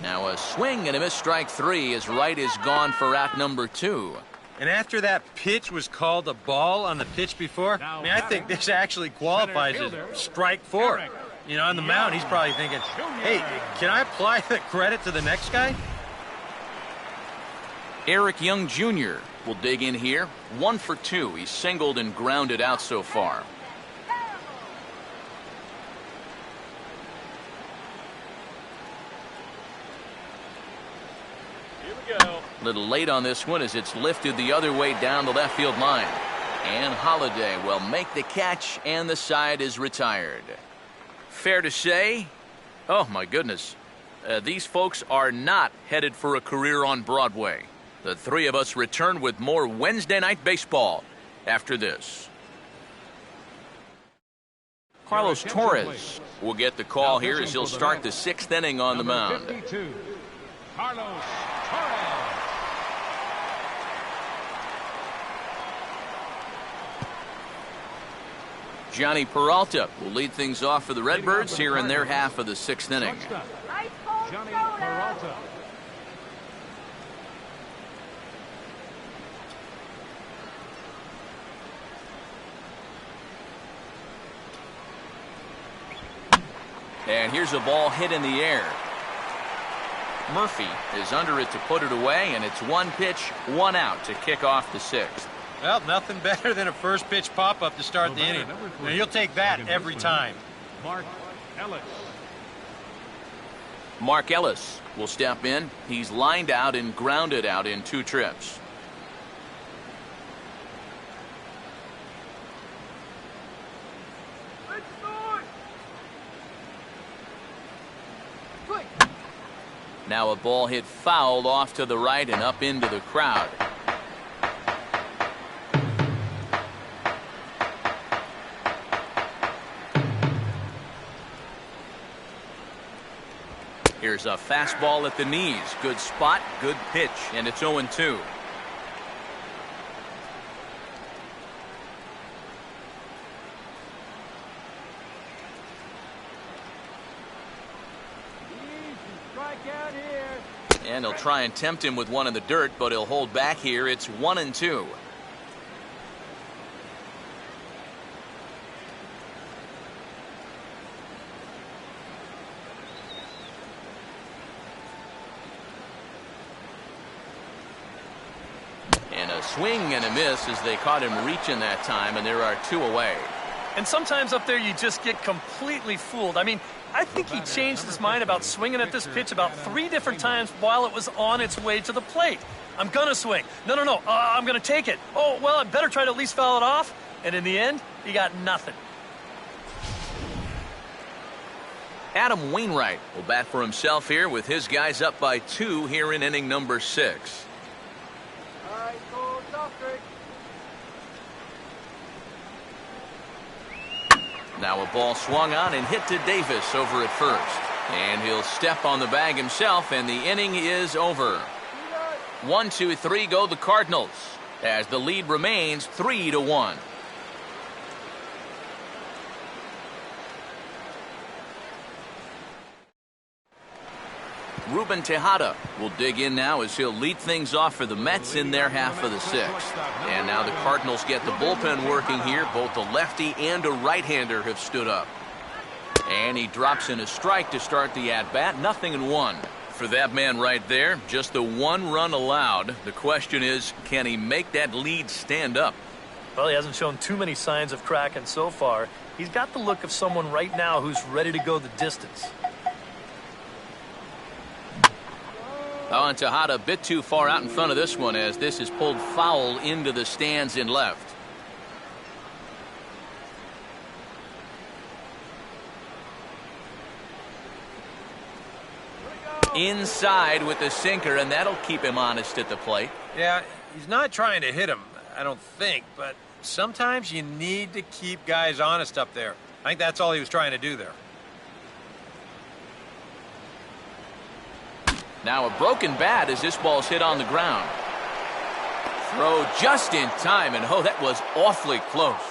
Now a swing and a miss, strike 3 as Wright is gone for out number 2. And after that pitch was called a ball on the pitch before, I mean, I think this actually qualifies as strike 4. You know, on the mound, he's probably thinking, hey, can I apply the credit to the next guy? Eric Young Jr. will dig in here. 1 for 2. He's singled and grounded out so far. Here we go. A little late on this one as it's lifted the other way down the left field line. And Holiday will make the catch, and the side is retired. Fair to say, oh my goodness, these folks are not headed for a career on Broadway. The three of us return with more Wednesday Night Baseball after this. Carlos Torres will get the call here as he'll start the 6th inning on the mound. 52, Carlos Torres. Johnny Peralta will lead things off for the Redbirds here in their half of the 6th inning. Johnny Peralta. And here's a ball hit in the air. Murphy is under it to put it away, and it's 1 pitch, 1 out to kick off the 6th. Well, nothing better than a first pitch pop-up to start the inning. Now, you'll take that every time. Mark Ellis. Mark Ellis will step in. He's lined out and grounded out in 2 trips. Now a ball hit foul off to the right and up into the crowd. Here's a fastball at the knees. Good spot, good pitch, and it's 0-2. And he'll try and tempt him with one in the dirt, but he'll hold back here. It's 1-2. And a swing and a miss as they caught him reaching that time, and there are 2 away. And sometimes up there you just get completely fooled. I mean, I think he changed his mind about swinging at this pitch about 3 different times while it was on its way to the plate. I'm going to swing. No. I'm going to take it. Oh, well, I better try to at least foul it off. And in the end, he got nothing. Adam Wainwright will bat for himself here with his guys up by 2 here in inning number 6. All right, go soft drink. Now a ball swung on and hit to Davis over at first. And he'll step on the bag himself, and the inning is over. 1, 2, 3 go the Cardinals as the lead remains 3-1. Ruben Tejada will dig in now as he'll lead things off for the Mets in their half of the 6th. And now the Cardinals get the bullpen working here. Both a lefty and a right-hander have stood up. And he drops in a strike to start the at-bat. 0-1. For that man right there, just the 1 run allowed. The question is, can he make that lead stand up? Well, he hasn't shown too many signs of cracking so far. He's got the look of someone right now who's ready to go the distance. Oh, and Tejada a bit too far out in front of this one as this is pulled foul into the stands in left. Inside with the sinker, and that'll keep him honest at the plate. Yeah, he's not trying to hit him, I don't think, but sometimes you need to keep guys honest up there. I think that's all he was trying to do there. Now a broken bat as this ball's hit on the ground. Throw just in time, and oh, that was awfully close.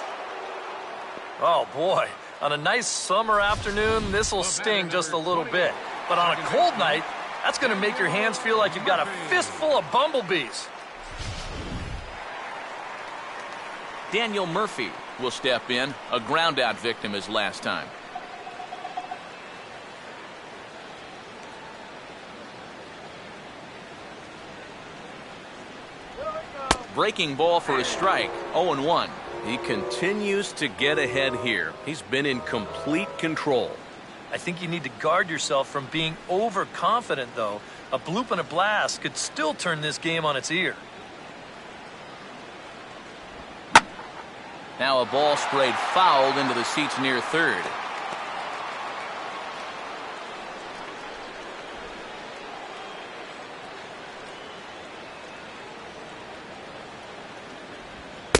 Oh, boy. On a nice summer afternoon, this will sting just a little bit. But on a cold night, that's going to make your hands feel like you've got a fistful of bumblebees. Daniel Murphy will step in, a ground-out victim as last time. Breaking ball for a strike, 0-1. He continues to get ahead here. He's been in complete control. I think you need to guard yourself from being overconfident, though. A bloop and a blast could still turn this game on its ear. Now a ball sprayed fouled into the seats near third.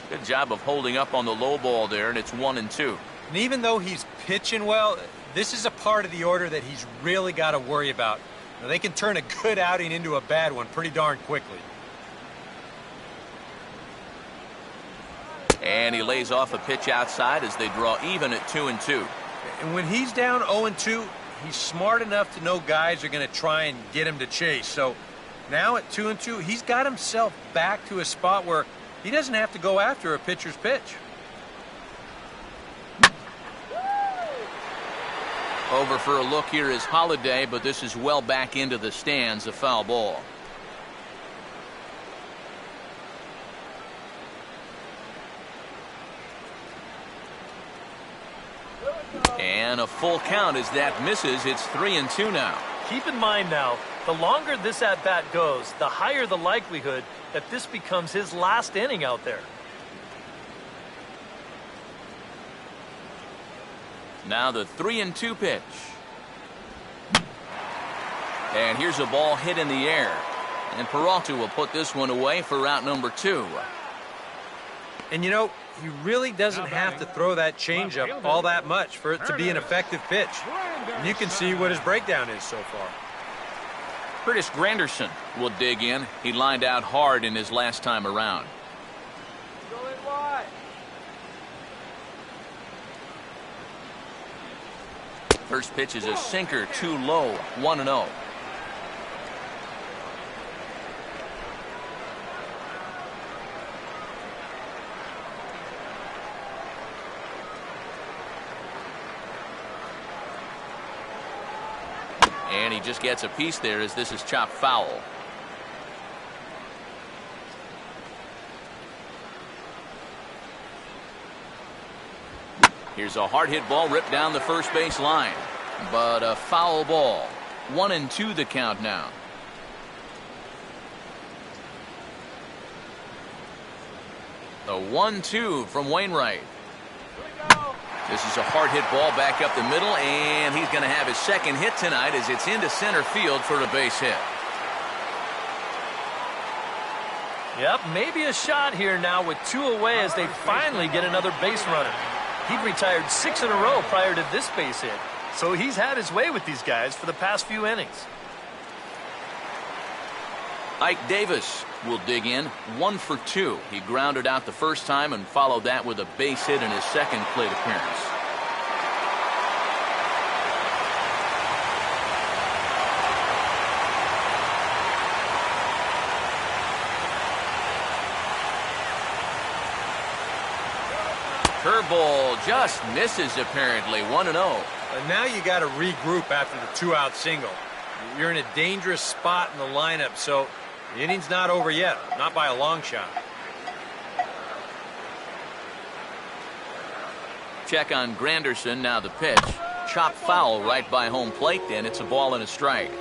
Good job of holding up on the low ball there, and it's 1-2. And even though he's pitching well, this is a part of the order that he's really got to worry about. Now, they can turn a good outing into a bad one pretty darn quickly. And he lays off a pitch outside as they draw even at 2-2. And when he's down 0-2, he's smart enough to know guys are going to try and get him to chase. So now at 2-2, he's got himself back to a spot where he doesn't have to go after a pitcher's pitch. Over for a look here is Holiday, but this is well back into the stands, a foul ball. And a full count as that misses. It's 3-2 now. Keep in mind now, the longer this at-bat goes, the higher the likelihood that this becomes his last inning out there. Now the 3-2 pitch. And here's a ball hit in the air. And Peralta will put this one away for route number 2. And you know, he really doesn't have to throw that changeup all that much for it to be an effective pitch. And you can see what his breakdown is so far. Curtis Granderson will dig in. He lined out hard in his last time around. Going wide. First pitch is a sinker, too low, 1-0. And he just gets a piece there as this is chopped foul. Here's a hard hit ball ripped down the first base line. But a foul ball. 1-2 the count now. The 1-2 from Wainwright. This is a hard hit ball back up the middle, and he's going to have his second hit tonight as it's into center field for a base hit. Yep, maybe a shot here now with 2 away as they finally get another base runner. He'd retired 6 in a row prior to this base hit, so he's had his way with these guys for the past few innings. Ike Davis will dig in, 1 for 2. He grounded out the first time and followed that with a base hit in his second plate appearance. Curveball just misses apparently, 1-0. And now you got to regroup after the 2-out single. You're in a dangerous spot in the lineup, so the inning's not over yet, not by a long shot. Check on Granderson, now the pitch. Chopped foul right by home plate, and it's a ball and a strike.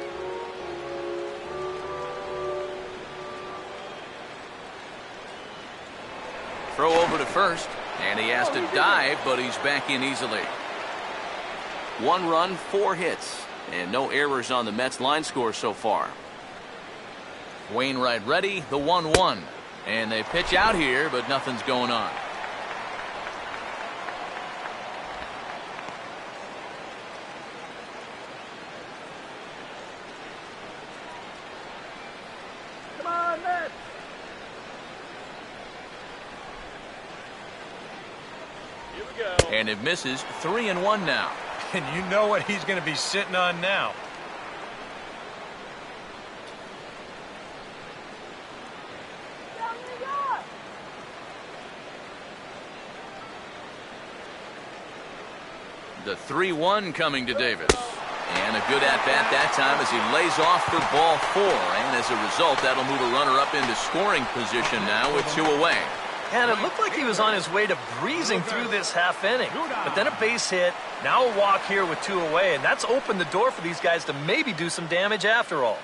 Throw over to first, and he has to dive, but he's back in easily. 1 run, 4 hits, and no errors on the Mets line score so far. Wainwright ready, the 1-1. And they pitch out here, but nothing's going on. Come on, Mets. Here we go. And it misses, 3-1 now. And you know what he's going to be sitting on now. The 3-1 coming to Davis. And a good at-bat that time as he lays off for ball 4. And as a result, that'll move a runner up into scoring position now with 2 away. And it looked like he was on his way to breezing through this half inning. But then a base hit, now a walk here with 2 away, and that's opened the door for these guys to maybe do some damage after all.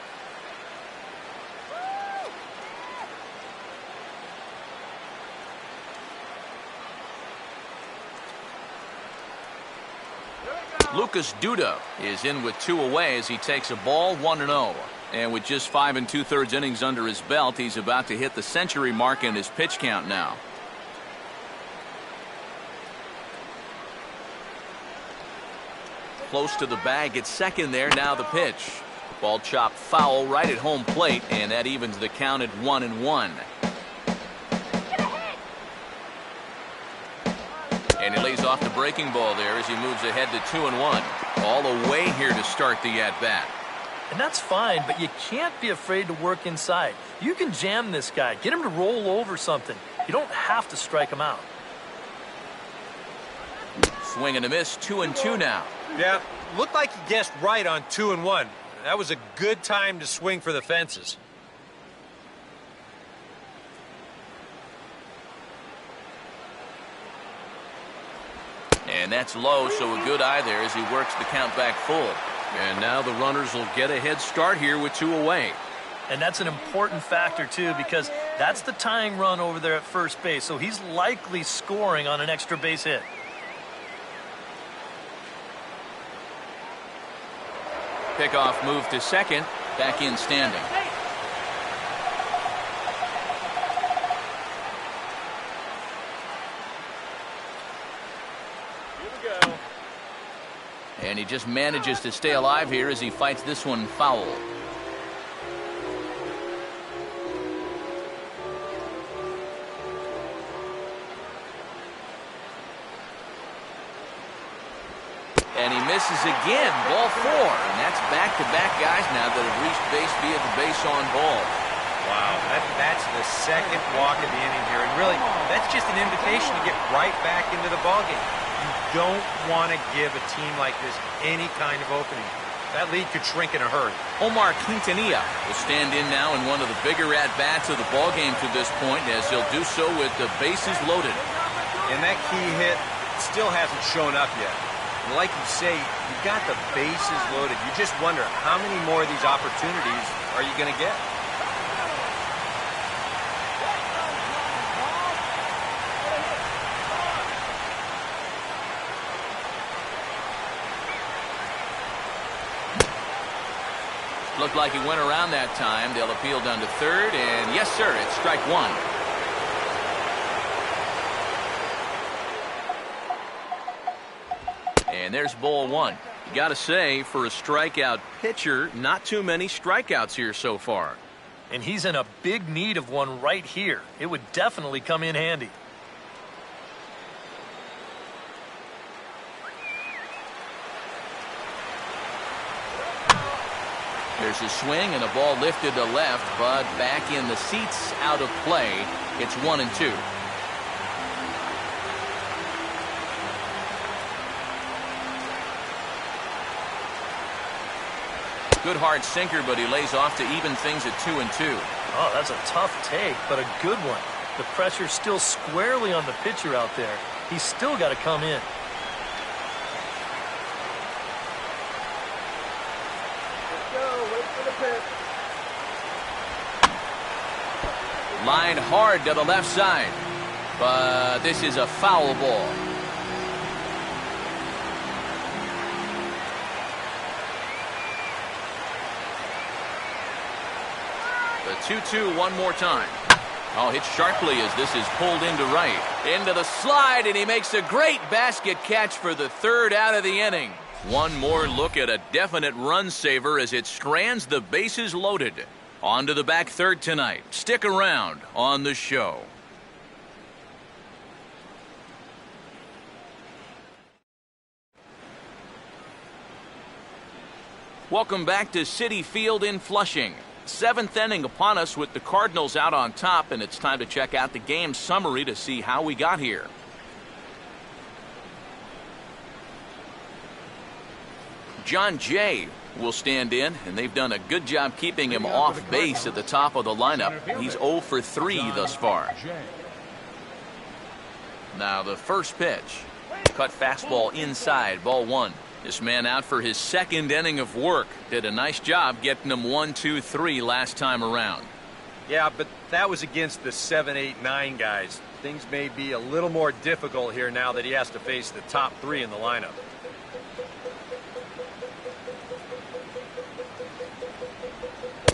Lucas Duda is in with 2 away as he takes a ball, 1-0. And with just 5 2/3 innings under his belt, he's about to hit the century mark in his pitch count now. Close to the bag at second there, now the pitch. Ball chopped foul right at home plate, and that evens the count at 1-1. And he lays off the breaking ball there as he moves ahead to 2-1. All the way here to start the at-bat. And that's fine, but you can't be afraid to work inside. You can jam this guy, get him to roll over something. You don't have to strike him out. Swing and a miss, 2-2 now. Yeah, looked like he guessed right on 2-1. That was a good time to swing for the fences. And that's low, so a good eye there as he works the count back full. And now the runners will get a head start here with 2 away. And that's an important factor, too, because that's the tying run over there at first base, so he's likely scoring on an extra base hit. Pickoff move to second. back in standing. And he just manages to stay alive here as he fights this one foul. And he misses again, ball 4. And that's back-to-back guys now that have reached base via the base on ball. Wow, that's the second walk of the inning here. And really, that's just an invitation to get right back into the ballgame. You don't want to give a team like this any kind of opening. That lead could shrink in a hurry. Omar Quintanilla will stand in now in one of the bigger at-bats of the ballgame to this point, as he'll do so with the bases loaded. And that key hit still hasn't shown up yet. And like you say, you've got the bases loaded. You just wonder how many more of these opportunities are you going to get? Looked like he went around that time. They'll appeal down to third, and yes, sir, it's strike 1. And there's ball 1. You got to say, for a strikeout pitcher, not too many strikeouts here so far. And he's in a big need of one right here. It would definitely come in handy. There's a swing and a ball lifted to left, but back in the seats, out of play. It's 1-2. Good hard sinker, but he lays off to even things at 2-2. Oh, that's a tough take, but a good one. The pressure's still squarely on the pitcher out there. He's still got to come in. Line hard to the left side, but this is a foul ball. The 2-2 one more time. Oh, hit sharply as this is pulled into right. Into the slide, and he makes a great basket catch for the third out of the inning. One more look at a definite run saver as it strands the bases loaded. On to the back third tonight. Stick around on the show. Welcome back to Citi Field in Flushing. 7th inning upon us with the Cardinals out on top, and it's time to check out the game summary to see how we got here. John Jay will stand in, and they've done a good job keeping him off base at the top of the lineup. He's 0 for 3 thus far. Now the first pitch. Cut fastball inside, ball 1. This man out for his second inning of work. Did a nice job getting him 1-2-3 last time around. Yeah, but that was against the 7, 8, 9 guys. Things may be a little more difficult here now that he has to face the top 3 in the lineup.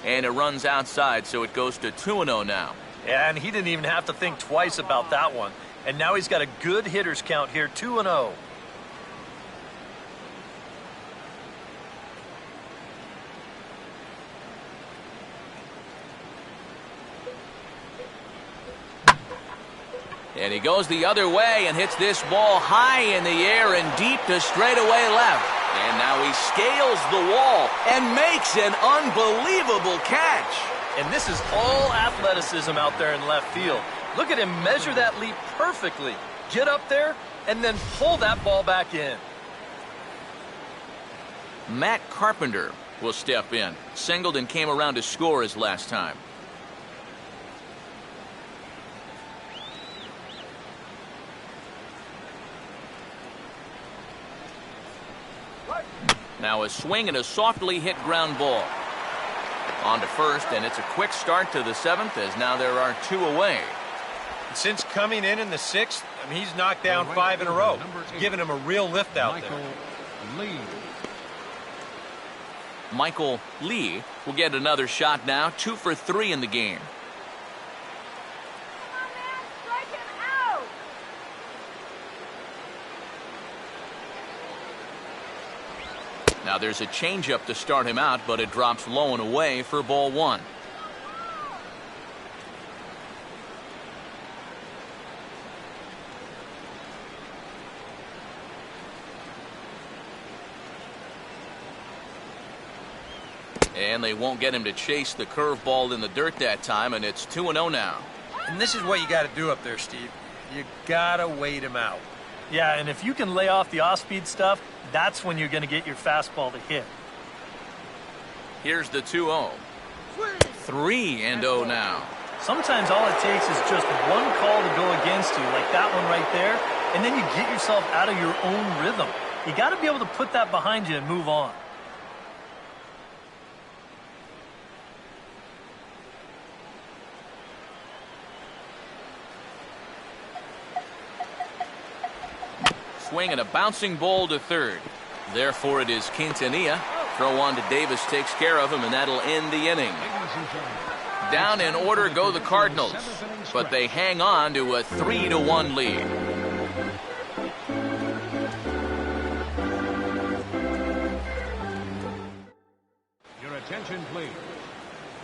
And it runs outside, so it goes to 2-0 now. Yeah, and he didn't even have to think twice about that one. And now he's got a good hitters count here, 2-0. And he goes the other way and hits this ball high in the air and deep to straightaway left. And now he scales the wall and makes an unbelievable catch. And this is all athleticism out there in left field. Look at him measure that leap perfectly. Get up there and then pull that ball back in. Matt Carpenter will step in. Singled and came around to score his last time. Now a swing and a softly hit ground ball. On to first, and it's a quick start to the 7th as now there are 2 away. Since coming in the 6th, I mean, he's knocked down 5 in a row, giving him a real lift out there. Michael Lee will get another shot now, 2 for 3 in the game. Now there's a changeup to start him out, but it drops low and away for ball 1. And they won't get him to chase the curveball in the dirt that time, and it's 2-0 now. And this is what you got to do up there, Steve. You got to wait him out. Yeah, and if you can lay off the off-speed stuff, that's when you're going to get your fastball to hit. Here's the 2-0. 3-0 now. Sometimes all it takes is just one call to go against you, like that one right there, and then you get yourself out of your own rhythm. You got to be able to put that behind you and move on. Swing and a bouncing ball to third. Therefore, it is Quintanilla. Throw on to Davis takes care of him, and that'll end the inning. Down in order go the Cardinals, but they hang on to a 3-1 lead. Your attention, please.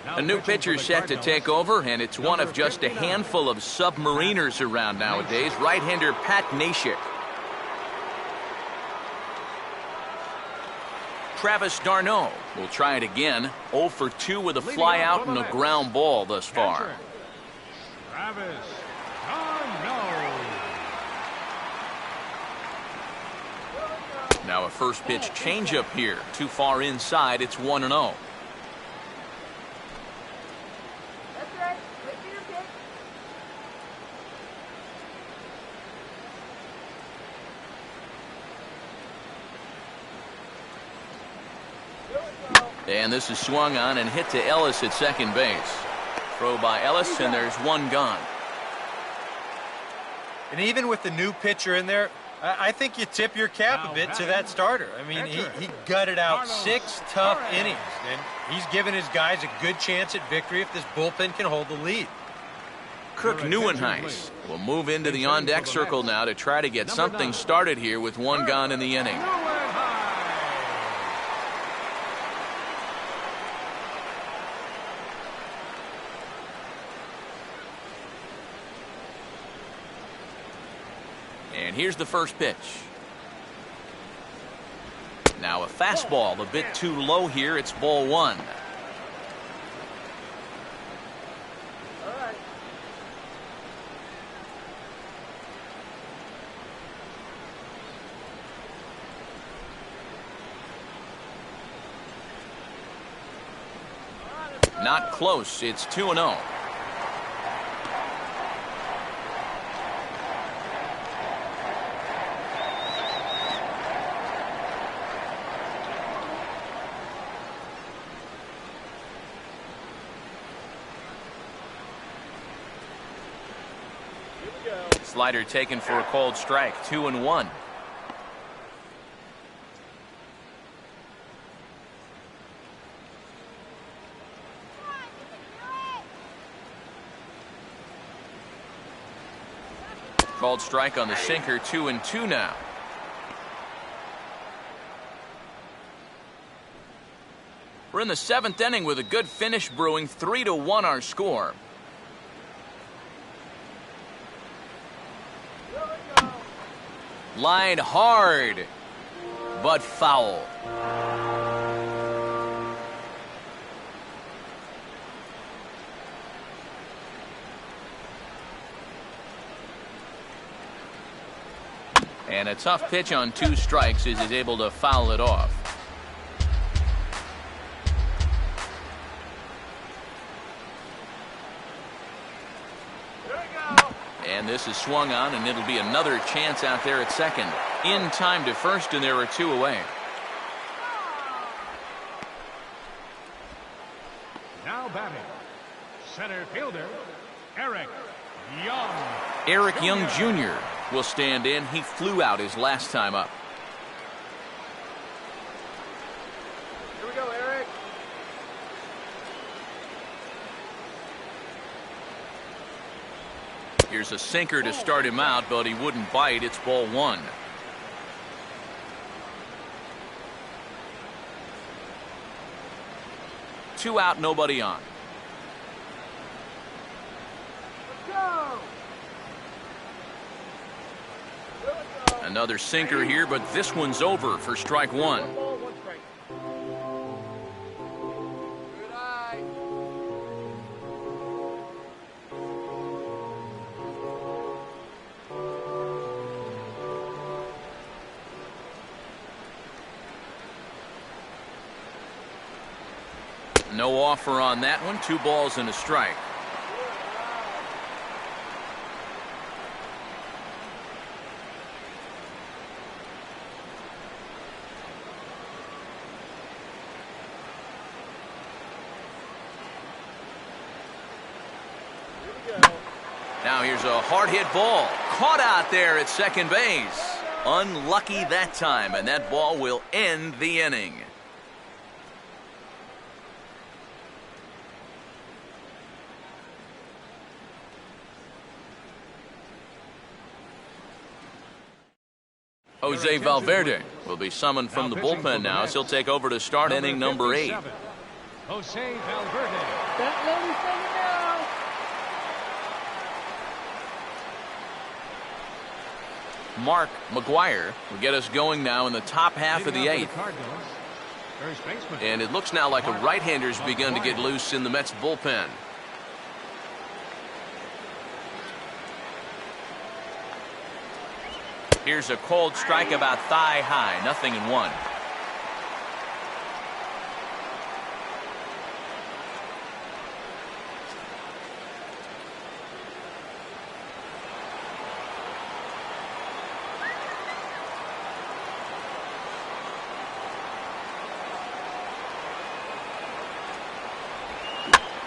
A new pitcher set to take over, and it's one of just a handful of submariners around nowadays. Right-hander Pat Neshek. Travis d'Arnaud will try it again. 0 for 2 with a fly out and a ground ball thus far. Travis d'Arnaud. Now a first pitch changeup here. Too far inside. It's 1-0. And this is swung on and hit to Ellis at second base. Throw by Ellis, and there's one gone. And even with the new pitcher in there, I think you tip your cap a bit to that starter. I mean, he gutted out 6 tough innings, and he's given his guys a good chance at victory if this bullpen can hold the lead. Kirk Neuenhuis will move into the on-deck circle now to try to get something started here with one gone in the inning. And here's the first pitch. Now a fastball a bit too low here. It's ball 1. Not close. It's 2-0. Slider taken for a called strike. 2-1. Called strike on the sinker. 2-2 now. We're in the 7th inning with a good finish brewing. 3-1 our score. Line hard, but foul. And a tough pitch on 2 strikes as he's able to foul it off. And this is swung on, and it'll be another chance out there at second. In time to first, and there are 2 away. Now batting, center fielder, Eric Young. Eric Young Jr. will stand in. He flew out his last time up. Here we go, Eric. Here's a sinker to start him out, but he wouldn't bite. It's ball one. Two out, nobody on. Another sinker here, but this one's over for strike one. No offer on that one. 2 balls and a strike. Now here's a hard hit ball. Caught out there at second base. Unlucky that time, and that ball will end the inning. Jose Valverde will be summoned from the bullpen now, as he'll take over to start inning number 8. Jose Valverde. Mark McGuire will get us going now in the top half of the 8th. And it looks now like a right-hander's begun to get loose in the Mets bullpen. Here's a cold strike about thigh high. 0-1.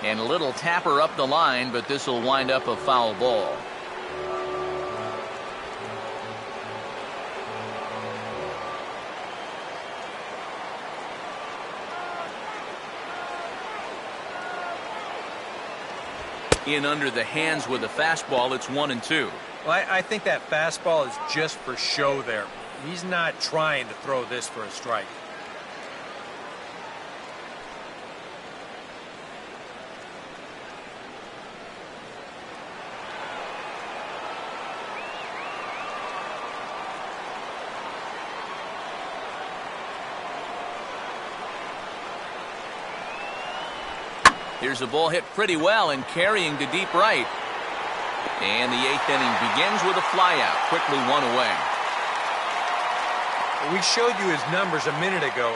And a little tapper up the line, but this will wind up a foul ball. In under the hands with a fastball. It's 1-2. Well, I think that fastball is just for show there. He's not trying to throw this for a strike. Here's a ball hit pretty well and carrying to deep right. And the 8th inning begins with a flyout. Quickly 1 away. We showed you his numbers a minute ago.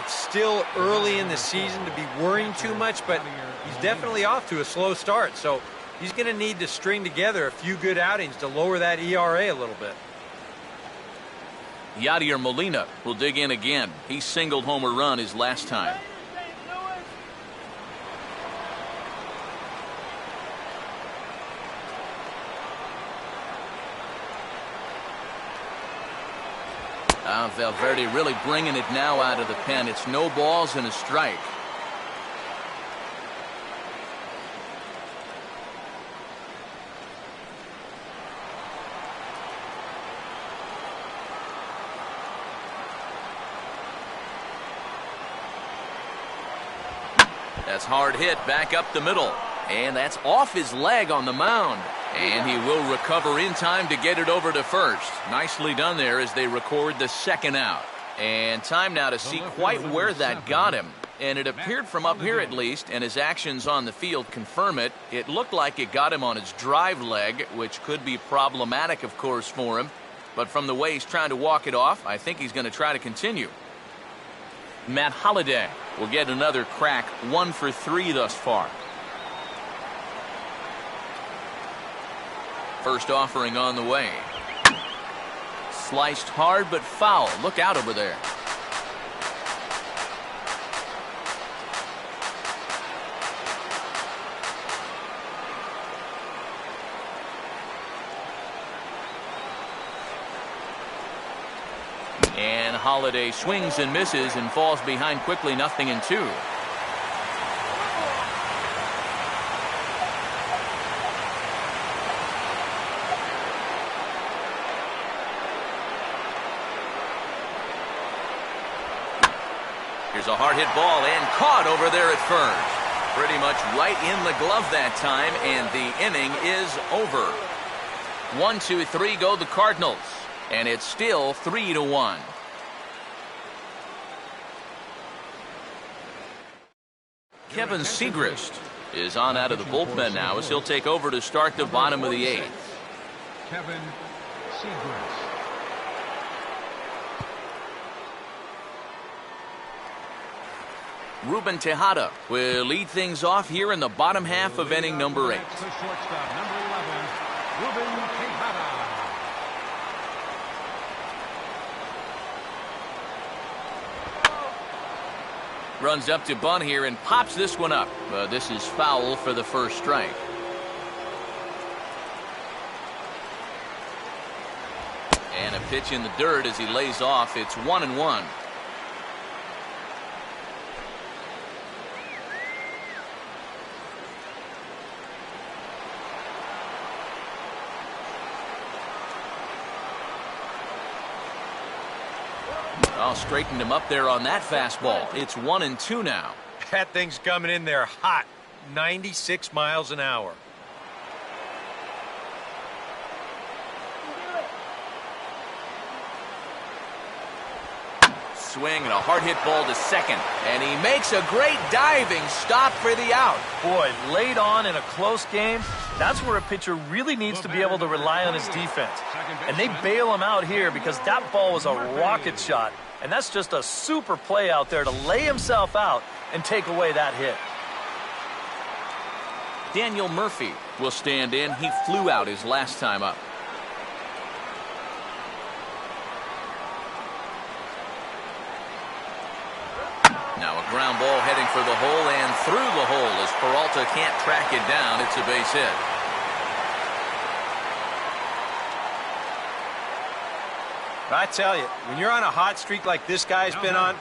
It's still early in the season to be worrying too much, but he's definitely off to a slow start. So he's going to need to string together a few good outings to lower that ERA a little bit. Yadier Molina will dig in again. He singled home a run his last time. Valverde really bringing it now out of the pen. It's no balls and a strike. That's hard hit back up the middle. And that's off his leg on the mound. And he will recover in time to get it over to first. Nicely done there as they record the second out. And time now to see quite where that got him. And it appeared from up here at least, and his actions on the field confirm it. It looked like it got him on his drive leg, which could be problematic, of course, for him. But from the way he's trying to walk it off, I think he's going to try to continue. Matt Holliday will get another crack, 1 for 3 thus far. First offering on the way. Sliced hard but foul. Look out over there. And Holliday swings and misses and falls behind quickly. 0-2. Here's a hard hit ball and caught over there at first. Pretty much right in the glove that time, and the inning is over. 1, 2, 3 go the Cardinals, and it's still 3-1. Kevin Segrist is on out of the bullpen now as he'll take over to start the bottom of the 8th. Kevin Segrist. Ruben Tejada will lead things off here in the bottom half of inning number 8. The shortstop, number 11, Ruben Tejada. Runs up to bunt here and pops this one up. This is foul for the first strike. And a pitch in the dirt as he lays off. It's 1-1. Oh, straightened him up there on that fastball. It's 1-2 now. That thing's coming in there hot. 96 miles an hour. Swing and a hard hit ball to second. And he makes a great diving stop for the out. Boy, late on in a close game, that's where a pitcher really needs to be able to rely on his defense. And they bail him out here because that ball was a rocket shot. And that's just a super play out there to lay himself out and take away that hit. Daniel Murphy will stand in. He flew out his last time up. Now a ground ball heading for the hole and through the hole as Peralta can't track it down. It's a base hit. I tell you, when you're on a hot streak like this guy's been on,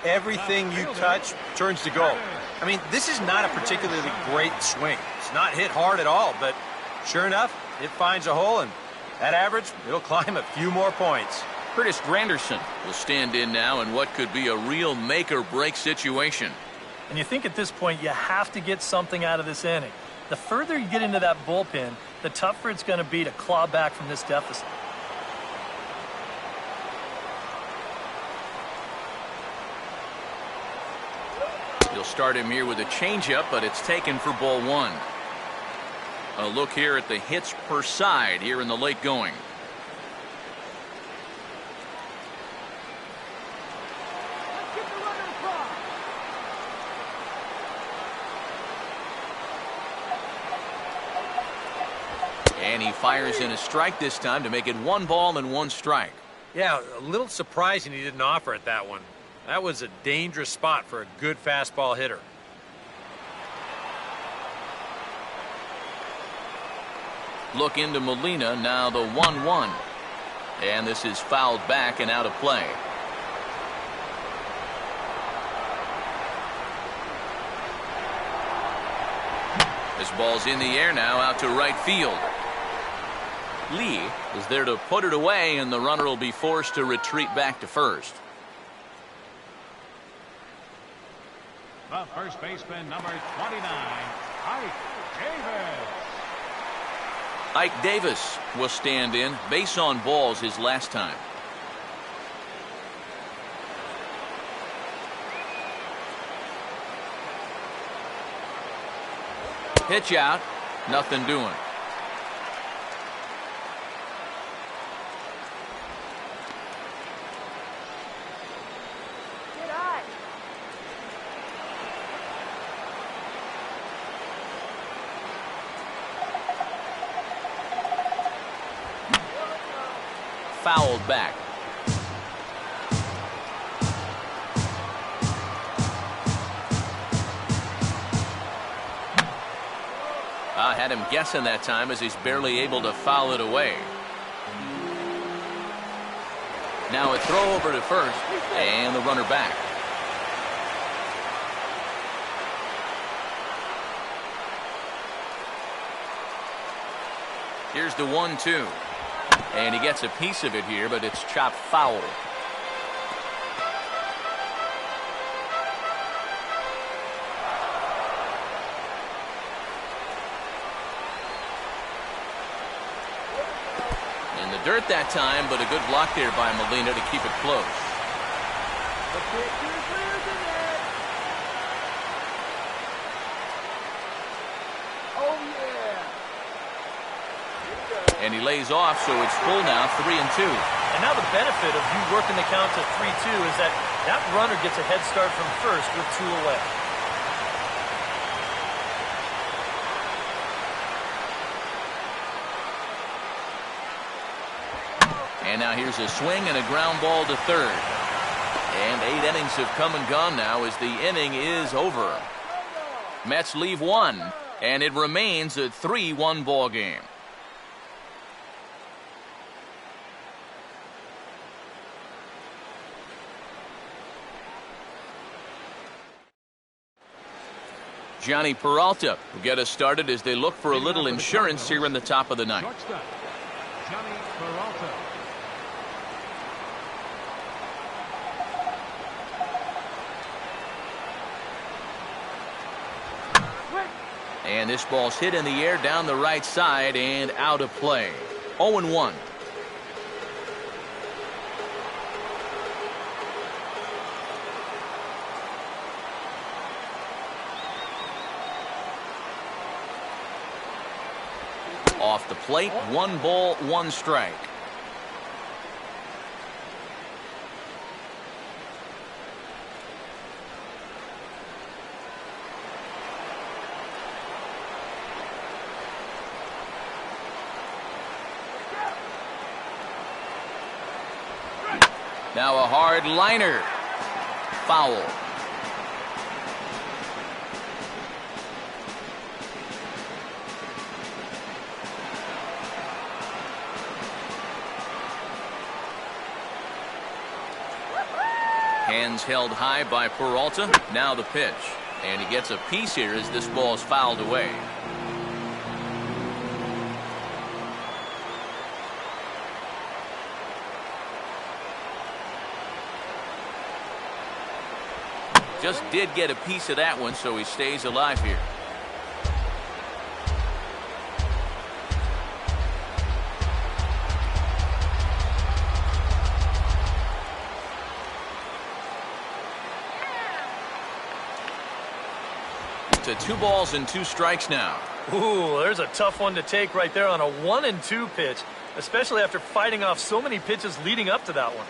everything you touch turns to gold. I mean, this is not a particularly great swing. It's not hit hard at all, but sure enough, it finds a hole, and that average, it'll climb a few more points. Curtis Granderson will stand in now in what could be a real make-or-break situation. And you think at this point you have to get something out of this inning. The further you get into that bullpen, the tougher it's going to be to claw back from this deficit. He'll start him here with a changeup, but it's taken for ball 1. A look here at the hits per side here in the late going. And he fires in a strike this time to make it 1 ball and 1 strike. Yeah, a little surprising he didn't offer at that one. That was a dangerous spot for a good fastball hitter. Look into Molina, now the 1-1. And this is fouled back and out of play. This ball's in the air now, out to right field. Lee is there to put it away, and the runner will be forced to retreat back to first. The first baseman, number 29, Ike Davis. Ike Davis will stand in. Base on balls his last time. Pitch out. Nothing doing. Fouled back. I had him guessing that time as he's barely able to foul it away. Now a throw over to first and the runner back. Here's the 1-2. And he gets a piece of it here, but it's chopped foul. dirt that time, but a good block there by Molina to keep it close. The pitcher clears the net. Oh, yeah. And he lays off, so it's full now, 3-2. And now the benefit of you working the count to 3-2 is that that runner gets a head start from first with 2 away. And now here's a swing and a ground ball to third. And 8 innings have come and gone now as the inning is over. Mets leave 1, and it remains a 3-1 ball game. Johnny Peralta will get us started as they look for a little insurance here in the top of the ninth. Shortstop, Johnny Peralta. And this ball's hit in the air down the right side and out of play. 0-1. Off the plate, 1 ball, 1 strike. Now a hard liner. Foul. Hands held high by Peralta. Now the pitch. And he gets a piece here as this ball is fouled away. Just did get a piece of that one, so he stays alive here. To 2 balls and 2 strikes now. Ooh, there's a tough one to take right there on a 1-2 pitch, especially after fighting off so many pitches leading up to that one.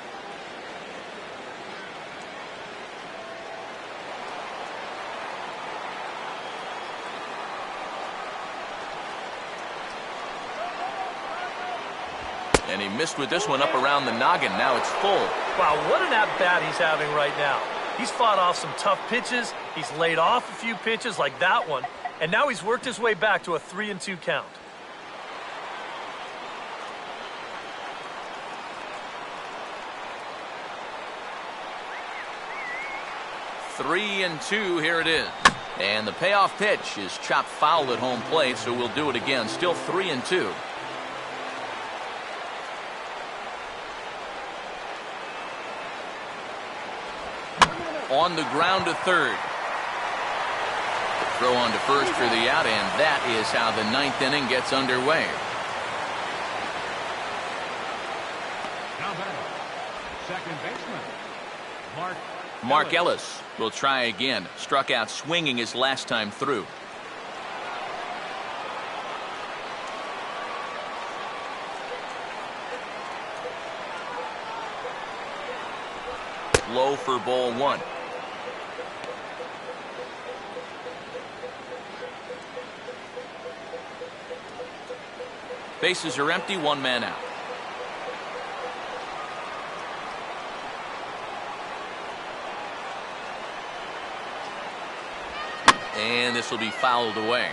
And he missed with this one up around the noggin. Now it's full. Wow, what an at-bat he's having right now. He's fought off some tough pitches. He's laid off a few pitches like that one. And now he's worked his way back to a 3-2 count. Three and 2, here it is. And the payoff pitch is chopped foul at home plate, so we'll do it again. Still 3-2. On the ground to third. Throw on to first for the out, and that is how the 9th inning gets underway. Now batting, second baseman, Mark Ellis will try again. Struck out swinging his last time through. Low for ball 1. Bases are empty, 1 man out. And this will be fouled away.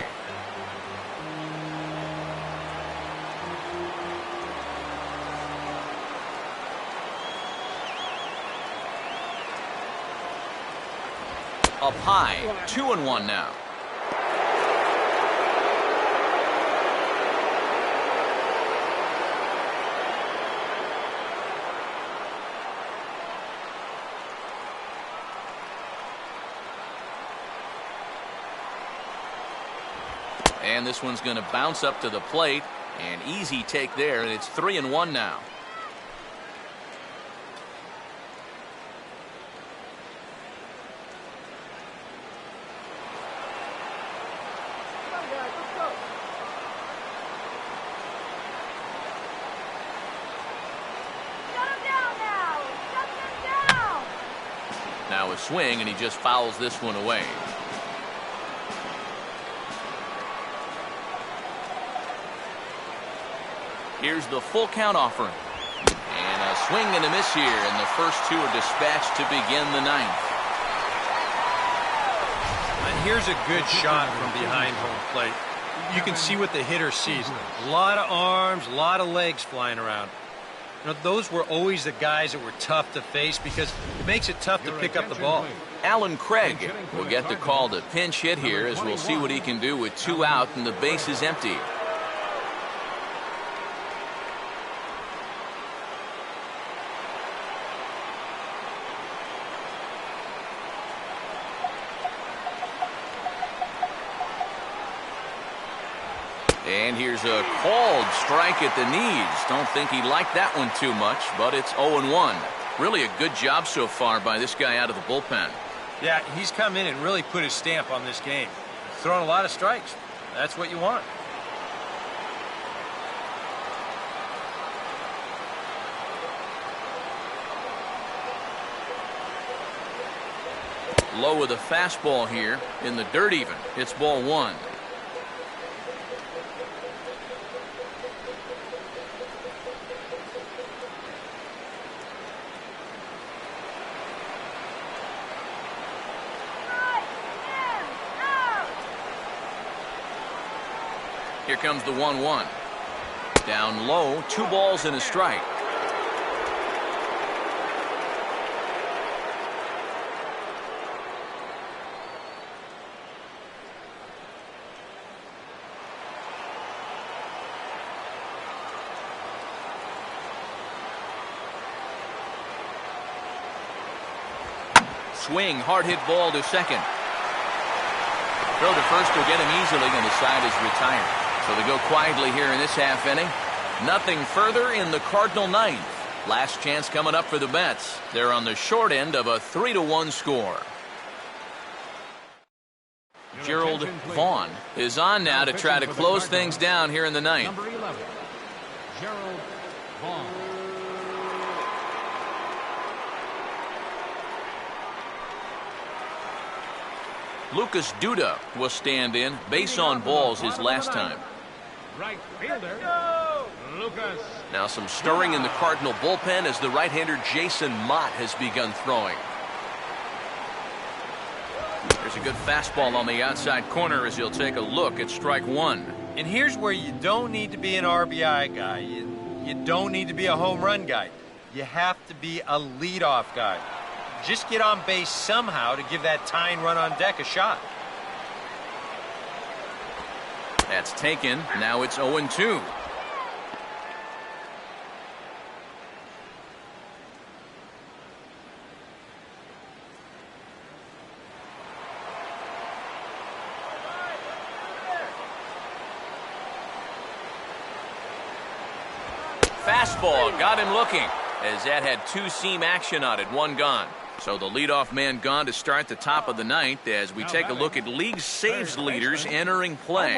Up high, 2-1 now. And this one's going to bounce up to the plate. An easy take there, and it's 3-1 now. Now a swing, and he just fouls this one away. Here's the full count offering. And a swing and a miss here, and the first two are dispatched to begin the ninth. And here's a good shot from behind home plate. You can see what the hitter sees. A lot of arms, a lot of legs flying around. You know, those were always the guys that were tough to face because it makes it tough to pick up the ball. Alan Craig will get the call to pinch hit here, as we'll see what he can do with 2 out and the base is empty. And here's a called strike at the knees. Don't think he liked that one too much, but it's 0-1. Really a good job so far by this guy out of the bullpen. Yeah, he's come in and really put his stamp on this game. Throwing a lot of strikes. That's what you want. Low with a fastball here in the dirt even. It's ball 1. Here comes the 1-1. Down low, 2 balls and a strike. Swing, hard hit ball to second. Throw to first will get him easily, and the side is retired. So they go quietly here in this half inning. Nothing further in the Cardinal ninth. Last chance coming up for the Mets. They're on the short end of a 3-1 score. Gerald Vaughn is on now to try to close things down here in the ninth. Number 11, Gerald Vaughn. Lucas Duda will stand in. Base on balls his last time. Right fielder, Lucas. Now some stirring in the Cardinal bullpen as the right-hander Jason Mott has begun throwing. There's a good fastball on the outside corner as he'll take a look at strike 1. And here's where you don't need to be an RBI guy. You don't need to be a home run guy. You have to be a leadoff guy. Just get on base somehow to give that tying run on deck a shot. That's taken. Now it's 0-2. Fastball got him looking, as that had 2-seam action on it, 1 gone. So the leadoff man gone to start the top of the ninth as we take a look at league saves leaders entering play.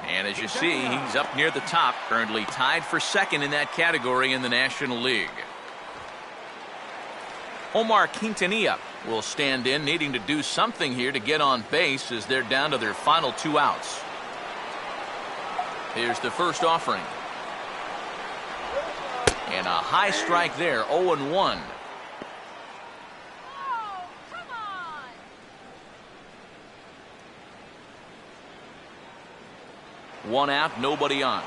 And as you see, he's up near the top, currently tied for second in that category in the National League. Omar Quintanilla will stand in, needing to do something here to get on base as they're down to their final 2 outs. Here's the first offering. And a high strike there, 0-1. 1 out, nobody on.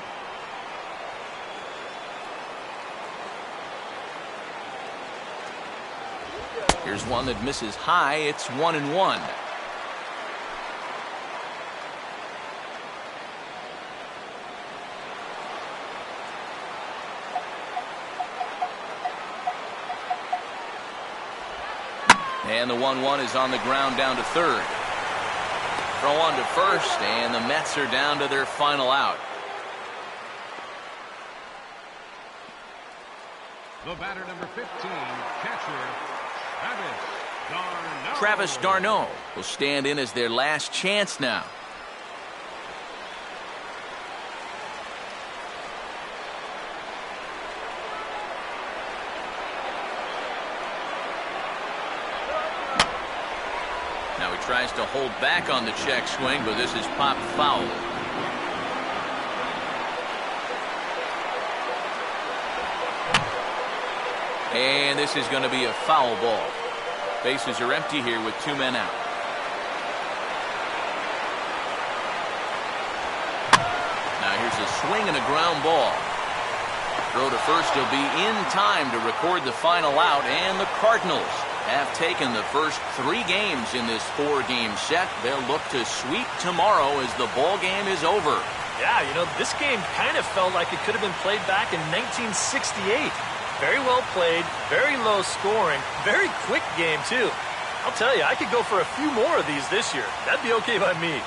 Here's one that misses high. It's 1-1. And the 1-1 is on the ground down to third. Throw on to first, and the Mets are down to their final out. The batter, number 15, catcher, Travis d'Arnaud. Travis d'Arnaud will stand in as their last chance now. Now he tries to hold back on the check swing, but this is popped foul. And this is going to be a foul ball. Bases are empty here with 2 men out. Now here's a swing and a ground ball. Throw to first will be in time to record the final out, and the Cardinals have taken the first 3 games in this 4-game set. They'll look to sweep tomorrow as the ball game is over. Yeah, you know, this game kind of felt like it could have been played back in 1968. Very well played, very low scoring, very quick game, too. I'll tell you, I could go for a few more of these this year. That'd be okay by me.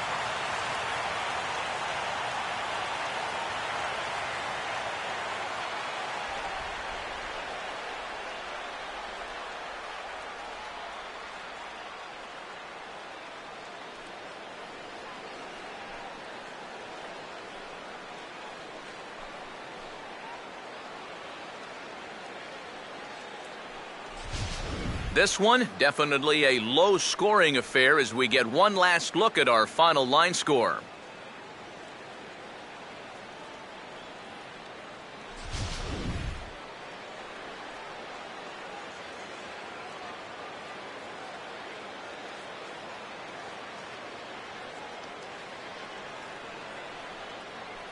This one, definitely a low-scoring affair as we get one last look at our final line score.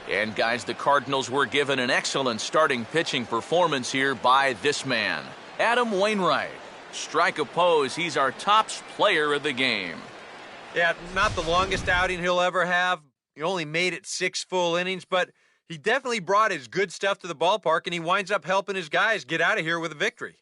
And guys, the Cardinals were given an excellent starting pitching performance here by this man, Adam Wainwright. Strike a pose, he's our top player of the game. Yeah, not the longest outing he'll ever have. He only made it 6 full innings, but he definitely brought his good stuff to the ballpark, and he winds up helping his guys get out of here with a victory.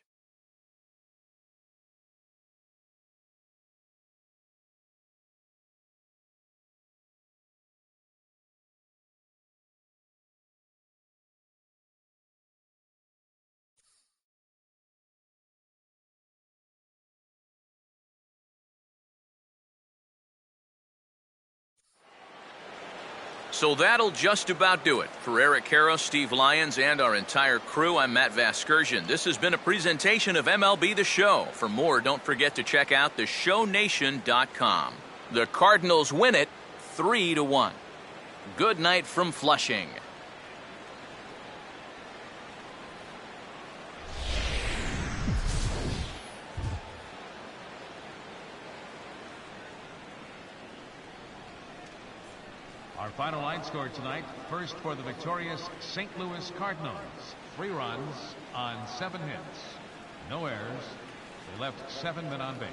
So that'll just about do it. For Eric Karros, Steve Lyons, and our entire crew, I'm Matt Vasgersian. This has been a presentation of MLB The Show. For more, don't forget to check out theshownation.com. The Cardinals win it 3-1. Good night from Flushing. Our final line score tonight, first for the victorious St. Louis Cardinals. 3 runs on 7 hits. No errors. They left 7 men on base.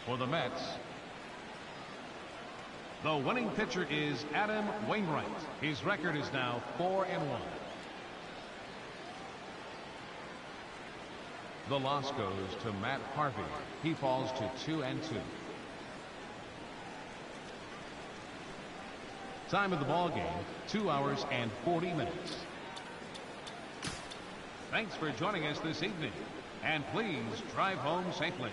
For the Mets, the winning pitcher is Adam Wainwright. His record is now 4-1. The loss goes to Matt Harvey. He falls to 2-2. Time of the ball game, 2 hours and 40 minutes. Thanks for joining us this evening, and please drive home safely.